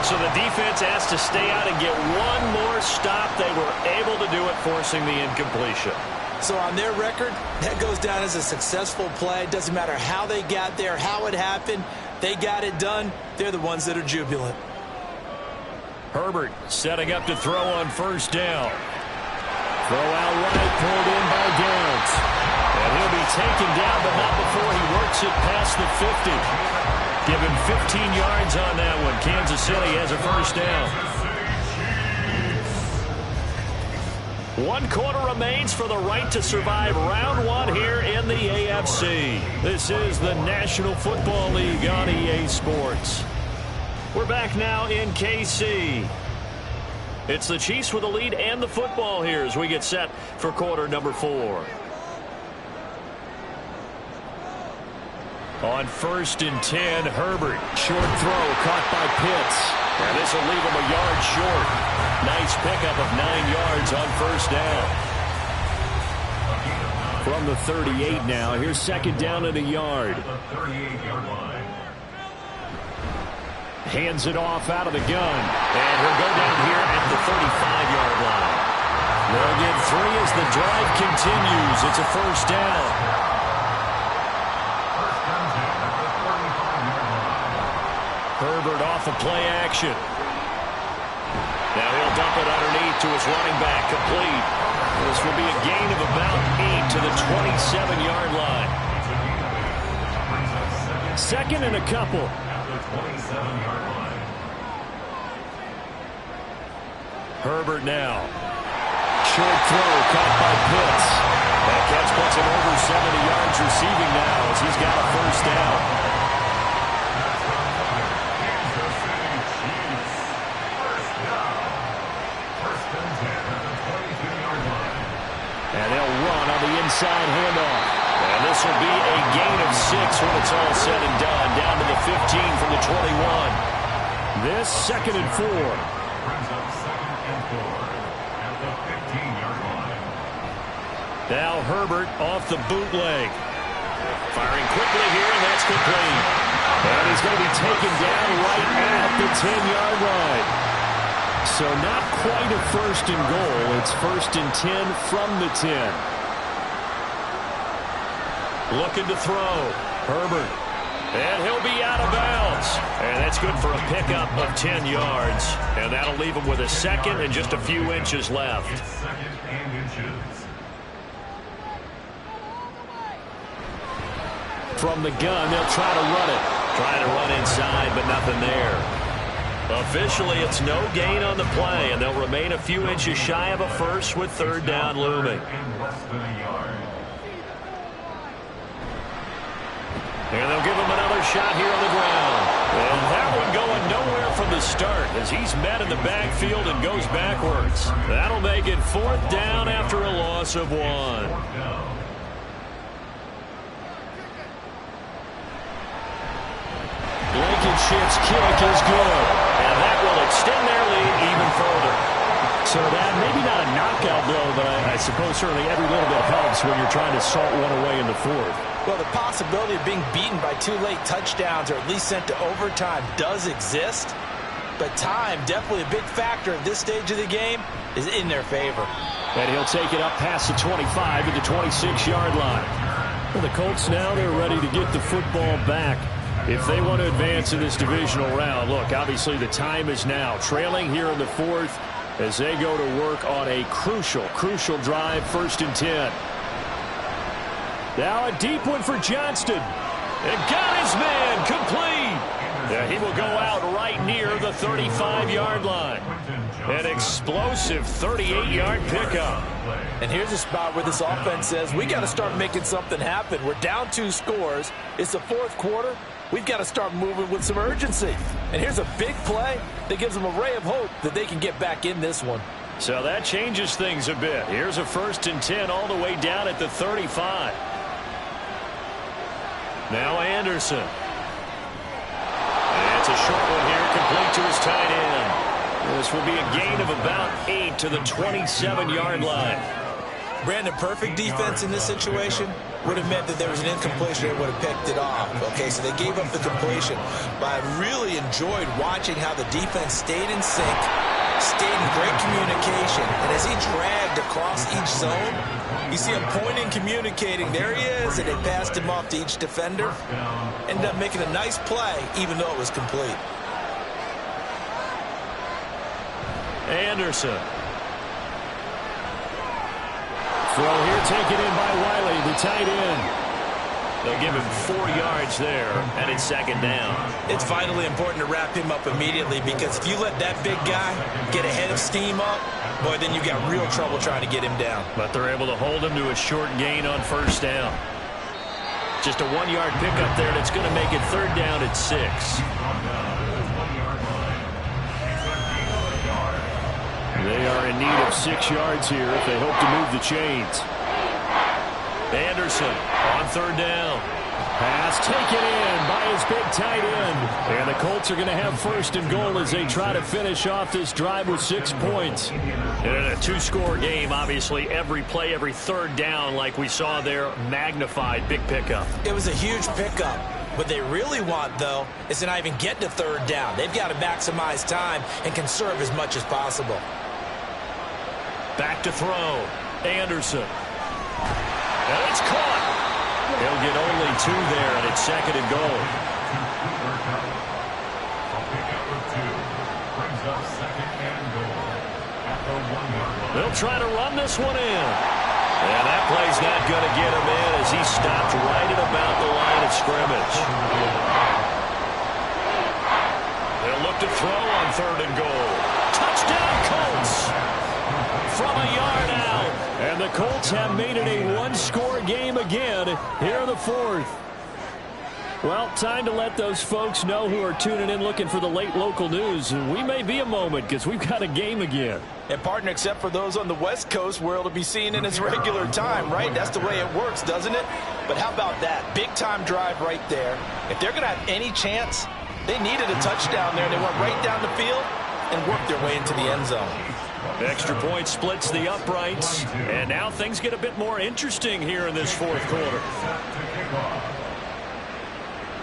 So the defense has to stay out and get one more stop. They were able to do it, forcing the incompletion. So on their record, that goes down as a successful play. It doesn't matter how they got there, how it happened. They got it done. They're the ones that are jubilant. Herbert setting up to throw on 1st down. Throw out right, pulled in by Downs. And he'll be taken down, but not before he works it past the 50. Give him 15 yards on that one. Kansas City has a 1st down. 1 quarter remains for the right to survive round 1 here in the AFC. This is the National Football League on EA Sports. We're back now in KC. It's the Chiefs with the lead and the football here as we get set for quarter number 4. On 1st and 10, Herbert. Short throw caught by Pitts. And this will leave him a yard short. Nice pickup of 9 yards on 1st down. From the 38 now, here's 2nd down and a yard. The 38-yard line. Hands it off out of the gun. And he'll go down here at the 35-yard line. They'll get 3 as the drive continues. It's a 1st down. Herbert off of play action. Now he'll dump it underneath to his running back, complete. This will be a gain of about 8 to the 27-yard line. 2nd and a couple. Herbert now. Short throw caught by Pitts. That catch puts him over 70 yards receiving now as he's got a 1st down. And they'll run on the inside handoff. And this will be a gain of 6 when it's all said and done. Down to the 15 from the 21. This 2nd and 4. Brings up 2nd and 4 at the 15-yard line. Now Herbert off the bootleg. Firing quickly here, and that's complete. And he's going to be taken down right at the 10-yard line. So not quite a 1st and goal. It's 1st and 10 from the 10. Looking to throw. Herbert. And he'll be out of bounds. And that's good for a pickup of 10 yards. And that'll leave him with a second and just a few inches left. Second and inches. From the gun, they'll try to run it. Trying to run inside, but nothing there. Officially, it's no gain on the play, and they'll remain a few inches shy of a first with third down looming. And they'll give him another shot here on the ground. And that one going nowhere from the start as he's met in the backfield and goes backwards. That'll make it fourth down after a loss of 1. Blankenship's kick is good. And that will extend their lead even further. So that, maybe not a knockout blow, but I suppose certainly every little bit helps when you're trying to salt one away in the fourth. Well, the possibility of being beaten by 2 late touchdowns or at least sent to overtime does exist. But time, definitely a big factor at this stage of the game, is in their favor. And he'll take it up past the 25 to the 26-yard line. Well, the Colts now, they're ready to get the football back. If they want to advance in this divisional round, look, obviously the time is now. Trailing here in the fourth as they go to work on a crucial drive, 1st and 10. Now a deep one for Johnston. And got his man complete. Yeah, he will go out right near the 35-yard line. An explosive 38-yard pickup. And here's a spot where this offense says, we got to start making something happen. We're down 2 scores. It's the 4th quarter. We've got to start moving with some urgency. And here's a big play that gives them a ray of hope that they can get back in this one. So that changes things a bit. Here's a 1st and 10 all the way down at the 35. Now Anderson. And it's a short one here, complete to his tight end. This will be a gain of about 8 to the 27-yard line. Brandon, perfect defense in this situation would have meant that there was an incompletion that would have picked it off. Okay, so they gave up the completion. But I really enjoyed watching how the defense stayed in sync, stayed in great communication, and as he dragged across each zone, you see him pointing, communicating. There he is, and they passed him off to each defender. Ended up making a nice play, even though it was complete. Anderson. Throw here taken in by Wiley, the tight end. They'll give him 4 yards there, and it's 2nd down. It's vitally important to wrap him up immediately because if you let that big guy get ahead of steam up, boy, then you've got real trouble trying to get him down. But they're able to hold him to a short gain on 1st down. Just a 1-yard pickup there, and it's going to make it 3rd down at 6. They are in need of 6 yards here if they hope to move the chains. Anderson on 3rd down. Pass taken in by his big tight end. And the Colts are going to have 1st and goal as they try to finish off this drive with 6 points. And in a 2-score game, obviously, every play, every 3rd down, like we saw there, magnified. Big pickup. It was a huge pickup. What they really want, though, is to not even get to 3rd down. They've got to maximize time and conserve as much as possible. Back to throw. Anderson. And it's caught. He'll get only 2 there, and it's 2nd and goal. They'll try to run this one in. And that play's not going to get him in as he stopped right at about the line of scrimmage. They'll look to throw on 3rd and goal. Touchdown, Colts. From a yard out. And the Colts have made it a 1-score game again here in the 4th. Well, time to let those folks know who are tuning in looking for the late local news. We may be a moment because we've got a game again. And, partner, except for those on the West Coast where it'll be seen in its regular time, right? That's the way it works, doesn't it? But how about that? Big-time drive right there. If they're going to have any chance, they needed a touchdown there. They went right down the field and worked their way into the end zone. Extra point splits the uprights. And now things get a bit more interesting here in this 4th quarter.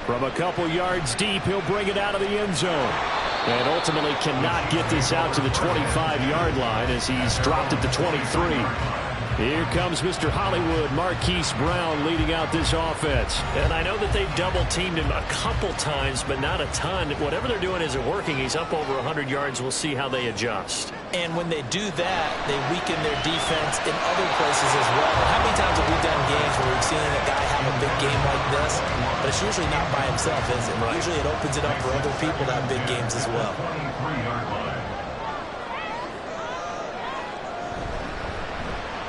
From a couple yards deep, he'll bring it out of the end zone. And ultimately cannot get this out to the 25-yard line as he's dropped at the 23. Here comes Mr. Hollywood, Marquise Brown, leading out this offense. And I know that they've double-teamed him a couple times, but not a ton. Whatever they're doing isn't working. He's up over 100 yards. We'll see how they adjust. And when they do that, they weaken their defense in other places as well. How many times have we done games where we've seen a guy have a big game like this, but it's usually not by himself, is it? Right. Usually it opens it up for other people to have big games as well.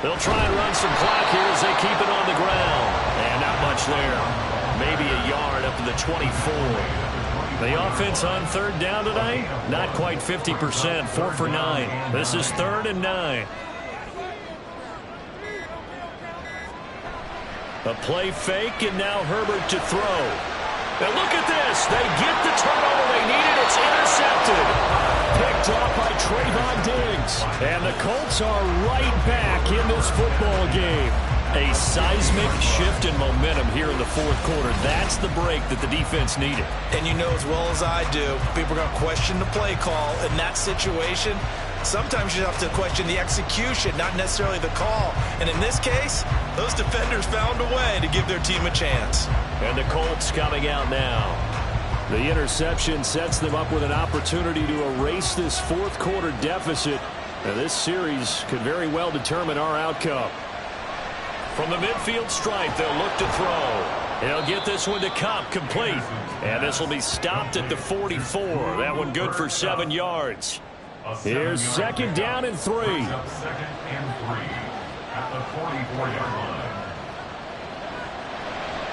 They'll try and run some clock here as they keep it on the ground. And not much there. Maybe a yard up to the 24. The offense on third down tonight, not quite 50%, 4 for 9. This is 3rd and 9. A play fake, and now Herbert to throw. And look at this. They get the turnover they needed. It's intercepted. Picked off by Trayvon Diggs. And the Colts are right back in this football game. A seismic shift in momentum here in the fourth quarter. That's the break that the defense needed. And you know as well as I do, people are going to question the play call in that situation. Sometimes you have to question the execution, not necessarily the call. And in this case, those defenders found a way to give their team a chance. And the Colts coming out now. The interception sets them up with an opportunity to erase this fourth quarter deficit. And this series could very well determine our outcome. From the midfield stripe, they'll look to throw. He'll get this one to Cobb, complete. And this will be stopped at the 44. That one good for 7 yards. Here's 2nd down and 3. 2nd and 3 at the 44-yard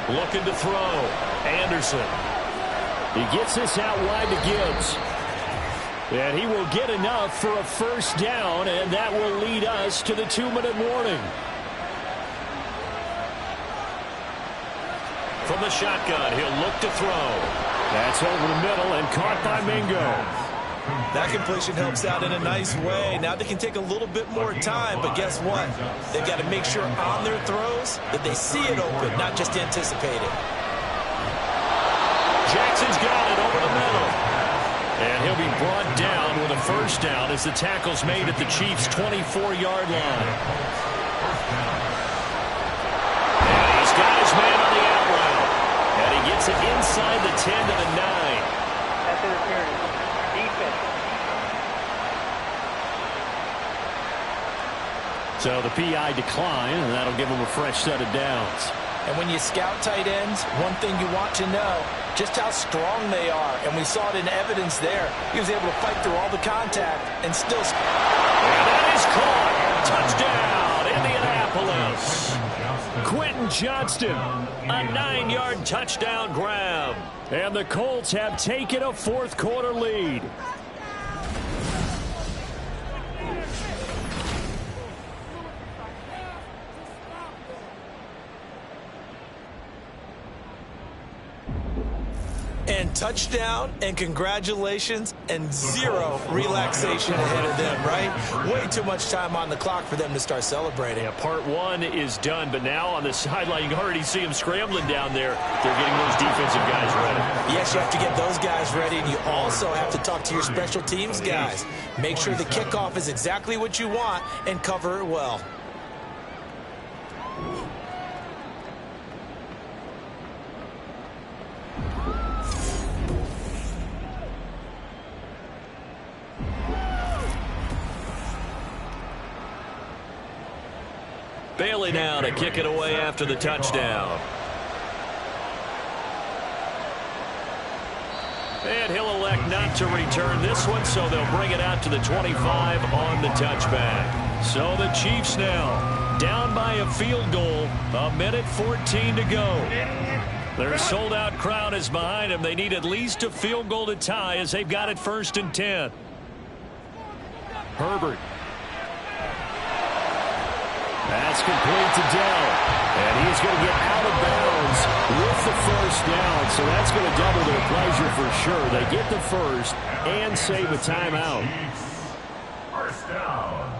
line. Looking to throw. Anderson. He gets this out wide to Gibbs. And he will get enough for a 1st down, and that will lead us to the 2-minute warning. From the shotgun, he'll look to throw. That's over the middle and caught by Mingo. That completion helps out in a nice way. Now they can take a little bit more time, but guess what? They've got to make sure on their throws that they see it open, not just anticipate it. Jackson's got it over the middle. And he'll be brought down with a 1st down as the tackle's made at the Chiefs' 24-yard line. And he's got his man on the out route. And he gets it inside the 10 to the 9. That's interference. Defense. So the PI decline, and that'll give him a fresh set of downs. And when you scout tight ends, one thing you want to know, just how strong they are. And we saw it in evidence there. He was able to fight through all the contact and still... And that is caught. Touchdown, Indianapolis. Quentin Johnston, a 9-yard touchdown grab. And the Colts have taken a fourth quarter lead. And touchdown, and congratulations, and 0 relaxation ahead of them, right? Way too much time on the clock for them to start celebrating. Yeah, part 1 is done, but now on the sideline, you can already see them scrambling down there. They're getting those defensive guys ready. Yes, you have to get those guys ready, and you also have to talk to your special teams guys. Make sure the kickoff is exactly what you want and cover it well. Bailey now to kick it away after the touchdown. And he'll elect not to return this one, so they'll bring it out to the 25 on the touchback. So the Chiefs now down by a field goal, 1:14 to go. Their sold-out crowd is behind them. They need at least a field goal to tie as they've got it 1st and 10. Herbert. That's complete to Dell. And he's going to get out of bounds with the 1st down. So that's going to double their pleasure for sure. They get the 1st and save a timeout. 1st down.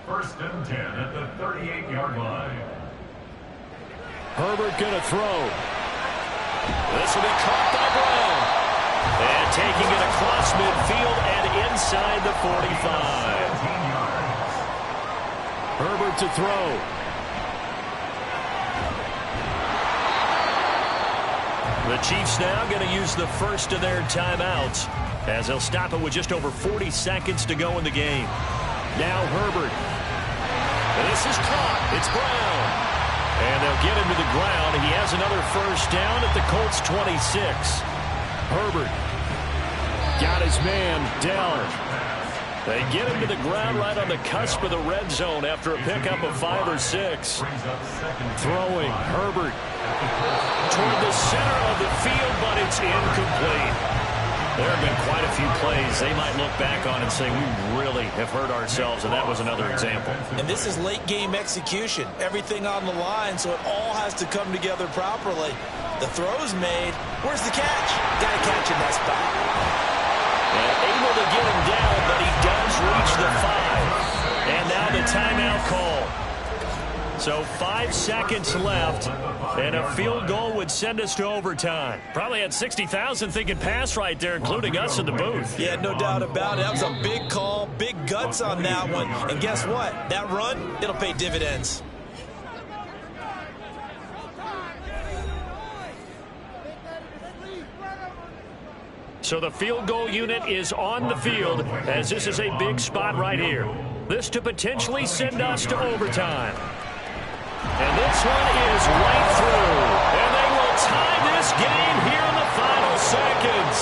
1st and 10 at the 38-yard line. Herbert going to throw. This will be caught by Brown. And taking it across midfield and inside the 45. Herbert to throw. The Chiefs now going to use the first of their timeouts as they'll stop it with just over 40 seconds to go in the game. Now Herbert. And this is caught. It's Brown. And they'll get him to the ground. He has another first down at the Colts 26. Herbert got his man, Dell. They get him to the ground right on the cusp of the red zone after a pickup of 5 or 6. Throwing, Herbert toward the center of the field, but it's incomplete. There have been quite a few plays they might look back on and say, we really have hurt ourselves, and that was another example. And this is late-game execution. Everything on the line, so it all has to come together properly. The throw's made. Where's the catch? Got to catch in that spot. And able to get him down, but he does reach the 5. And now the timeout call. So 5 seconds left, and a field goal would send us to overtime. Probably had 60,000 thinking pass right there, including us in the booth. Yeah, no doubt about it. That was a big call, big guts on that one. And guess what? That run, it'll pay dividends. So the field goal unit is on the field, as this is a big spot right here. This to potentially send us to overtime. And this one is right through. And they will tie this game here in the final seconds.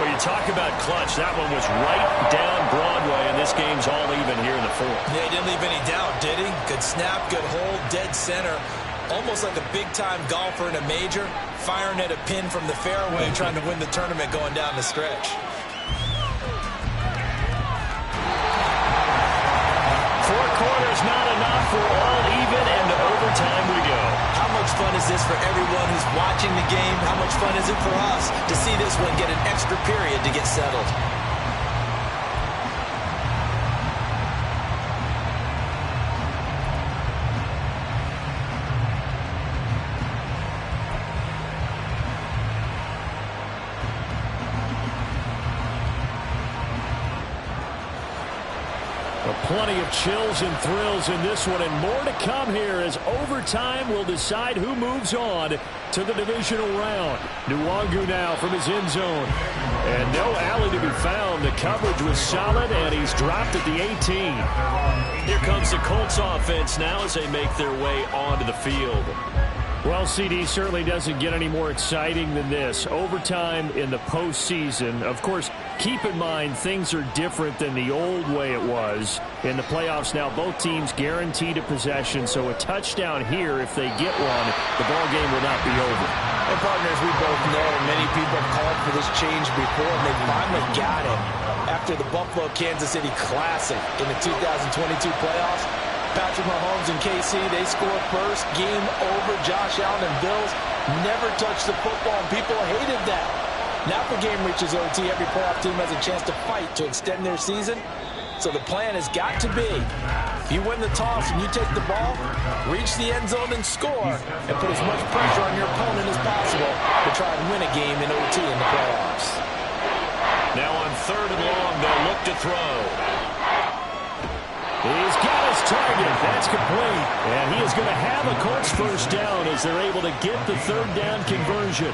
Well, you talk about clutch. That one was right down Broadway, and this game's all even here in the 4th. Yeah, he didn't leave any doubt, did he? Good snap, good hold, dead center. Almost like a big-time golfer in a major, firing at a pin from the fairway, trying to win the tournament going down the stretch. 4 quarters not enough for all even, and to overtime we go. How much fun is this for everyone who's watching the game? How much fun is it for us to see this one get an extra period to get settled? Plenty of chills and thrills in this one, and more to come here as overtime will decide who moves on to the divisional round. Nwangu now from his end zone. And no alley to be found. The coverage was solid, and he's dropped at the 18. Here comes the Colts offense now as they make their way onto the field. Well, CD certainly doesn't get any more exciting than this. Overtime in the postseason. Of course, keep in mind things are different than the old way it was. In the playoffs now, both teams guaranteed a possession, so a touchdown here, if they get one, the ball game will not be over. And partners, we both know many people have called for this change before, and they finally got it. After the Buffalo-Kansas City Classic in the 2022 playoffs, Patrick Mahomes and KC, they scored first. Game over. Josh Allen and Bills never touched the football, and people hated that. Now if the game reaches OT, every playoff team has a chance to fight to extend their season. So the plan has got to be, if you win the toss and you take the ball, reach the end zone and score, and put as much pressure on your opponent as possible to try and win a game in OT in the playoffs. Now on 3rd and long, they'll look to throw. He's got his target. That's complete. And he is going to have a Colts first down as they're able to get the 3rd down conversion.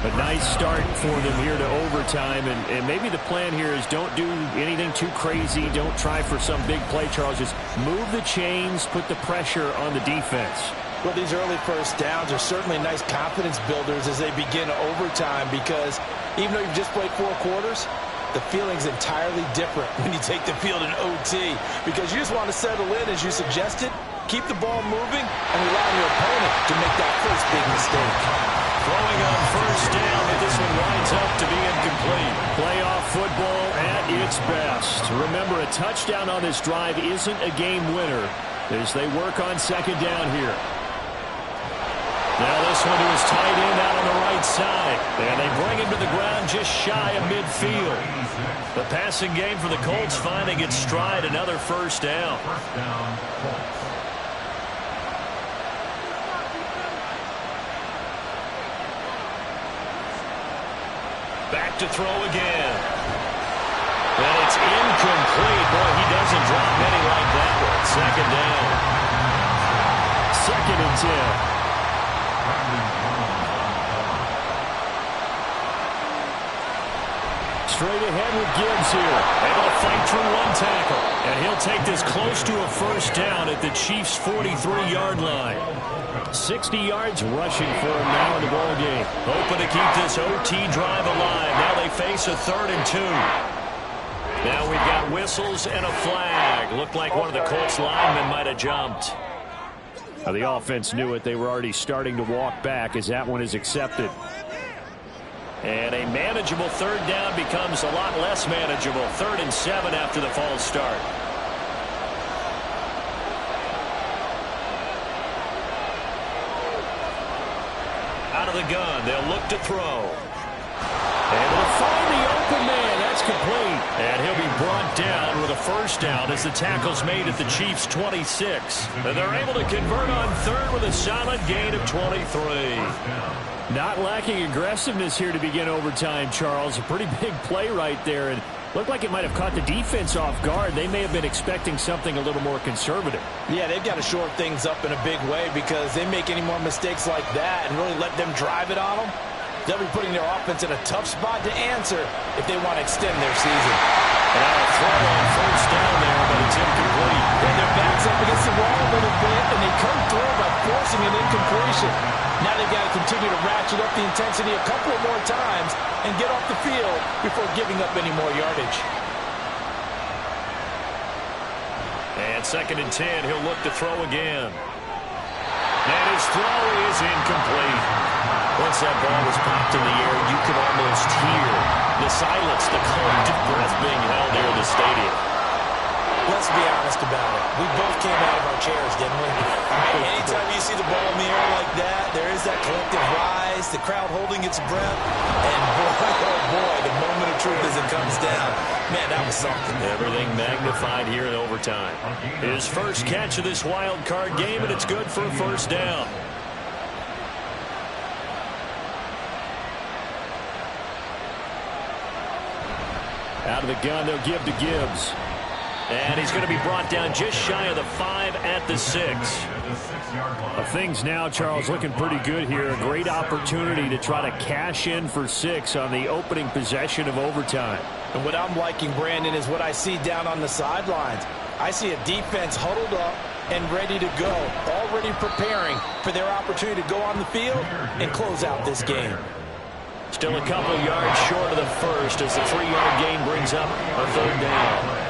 A nice start for them here to overtime. And maybe the plan here is don't do anything too crazy. Don't try for some big play, Charles. Just move the chains, put the pressure on the defense. Well, these early first downs are certainly nice confidence builders as they begin overtime, because even though you've just played 4 quarters, the feeling's entirely different when you take the field in OT, because you just want to settle in, as you suggested, keep the ball moving, and rely on your opponent to make that first big mistake. Throwing on first down, but this one winds up to be incomplete. Playoff football at its best. Remember, a touchdown on this drive isn't a game winner as they work on 2nd down here. Now this one to his tight end out on the right side. And they bring him to the ground just shy of midfield. The passing game for the Colts finding its stride, another first down. Back to throw again. And it's incomplete. Boy, he doesn't drop many like that one. second down. 2nd and 10. Straight ahead with Gibbs here. Able to fight through one tackle. And he'll take this close to a first down at the Chiefs' 43-yard line. 60 yards rushing for him now in the ball game. Hoping to keep this OT drive alive. Now they face a 3rd and 2. Now we've got whistles and a flag. Looked like one of the Colts linemen might have jumped. Now the offense knew it. They were already starting to walk back as that one is accepted. And a manageable 3rd down becomes a lot less manageable. 3rd and 7 after the false start. Out of the gun, they'll look to throw. Able to find the open man. That's complete. And he'll be brought down with a first down as the tackle's made at the Chiefs' 26. And they're able to convert on 3rd with a solid gain of 23. Not lacking aggressiveness here to begin overtime, Charles. A pretty big play right there, and looked like it might have caught the defense off guard. They may have been expecting something a little more conservative. Yeah, they've got to shore things up in a big way because they make any more mistakes like that and really let them drive it on them, they'll be putting their offense in a tough spot to answer if they want to extend their season. And a throw on first down there, but it's incomplete. And their backs up against the wall a little bit, and they come through by forcing an incompletion. Now they've got to continue to ratchet up the intensity a couple of more times and get off the field before giving up any more yardage. And 2nd and 10, he'll look to throw again. And his throw is incomplete. Once that ball was popped in the air, you could almost hear the silence, the collective breath being held here in the stadium. Let's be honest about it. We both came out of our chairs, didn't we? Anytime you see the ball in the air like that, there is that collective rise, the crowd holding its breath, and boy, oh boy, the moment of truth as it comes down. Man, that was something. Everything magnified here in overtime. His first catch of this wild card game, and it's good for a first down. Out of the gun, they'll give to Gibbs. And he's going to be brought down just shy of the 5 at the 6. Things now, Charles, looking pretty good here. A great opportunity to try to cash in for 6 on the opening possession of overtime. And what I'm liking, Brandon, is what I see down on the sidelines. I see a defense huddled up and ready to go, already preparing for their opportunity to go on the field and close out this game. Still a couple yards short of the first as the 3-yard gain brings up a 3rd down.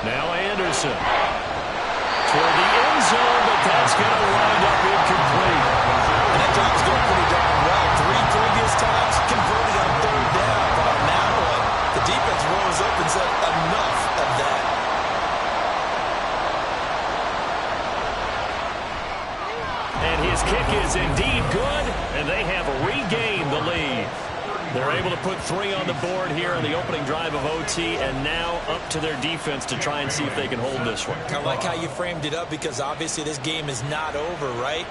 Now Anderson toward the end zone, but that's going to wind up incomplete. And that drive's going pretty darn well. 3 previous times converted on 3rd down. But on that one, the defense rose up and said, enough of that. And his kick is indeed good, and they have regained the lead. They're able to put 3 on the board here on the opening drive of OT, and now up to their defense to try and see if they can hold this one. I like how you framed it up because obviously this game is not over, right?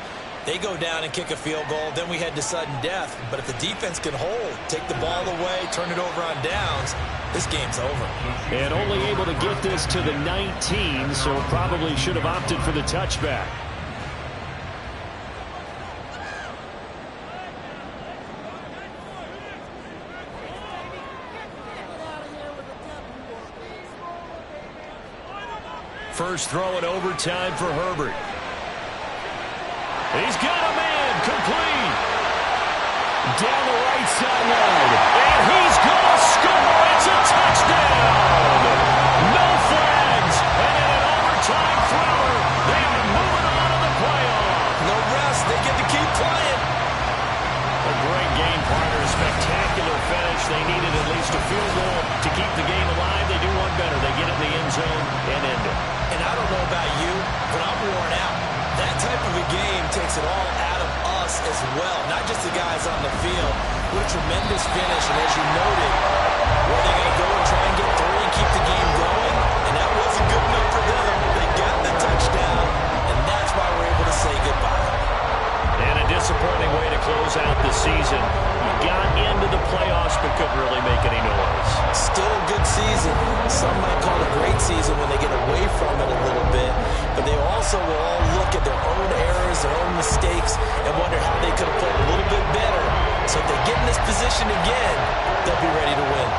They go down and kick a field goal, then we head to sudden death. But if the defense can hold, take the ball away, turn it over on downs, this game's over. And only able to get this to the 19, so probably should have opted for the touchback. First throw in overtime for Herbert. He's got a man, complete. Down the right sideline. And he's going to score. It's a touchdown. No flags. And in an overtime thriller, they are moving on to the playoff. No rest. They get to keep playing. A great game, partner. Spectacular finish. They needed at least a field goal to keep the game alive. They do one better. They get in the end zone and end it. And I don't know about you, but I'm worn out. That type of a game takes it all out of us as well, not just the guys on the field. What a tremendous finish, and as you noted, where they're going to go and try and get 3 and keep the game going, and that wasn't good enough for them. They got the touchdown, and that's why we're able to say goodbye. And a disappointing way to close out the season. You got into the playoffs but couldn't really make any noise. Still a good season. Some might call it a great look at their own errors, their own mistakes, and wonder how they could have played a little bit better. So if they get in this position again, they'll be ready to win.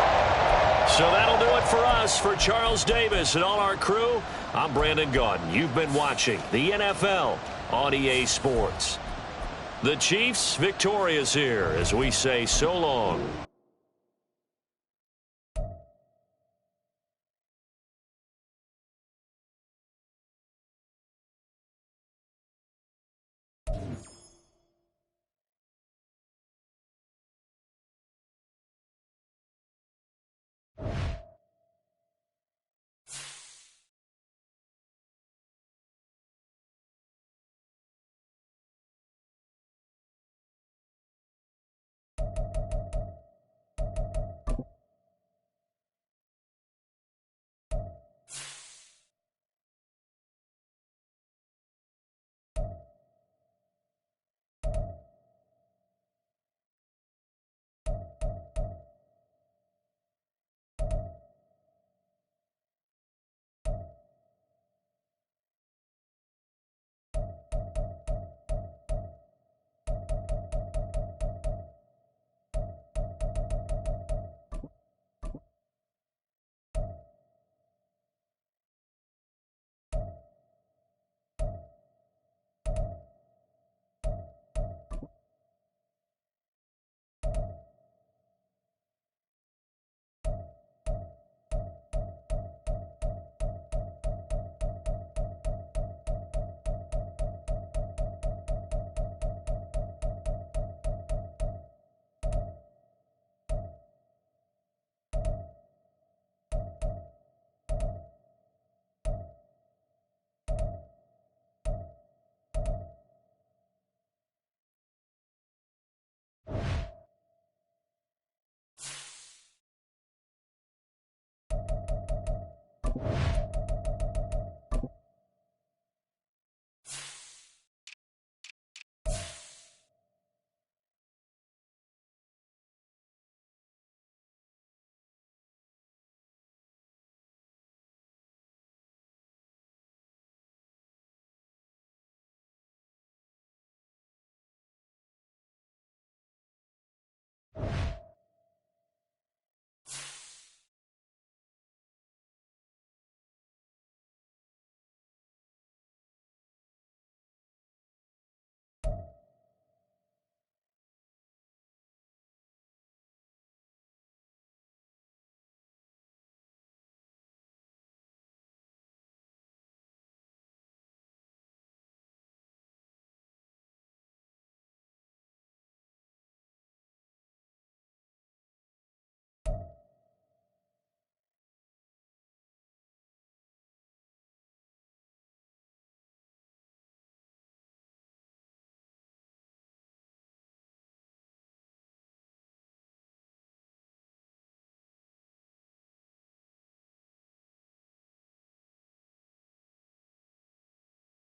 So that'll do it for us. For Charles Davis and all our crew, I'm Brandon Gaudin. You've been watching the NFL on EA Sports. The Chiefs victorious here as we say so long.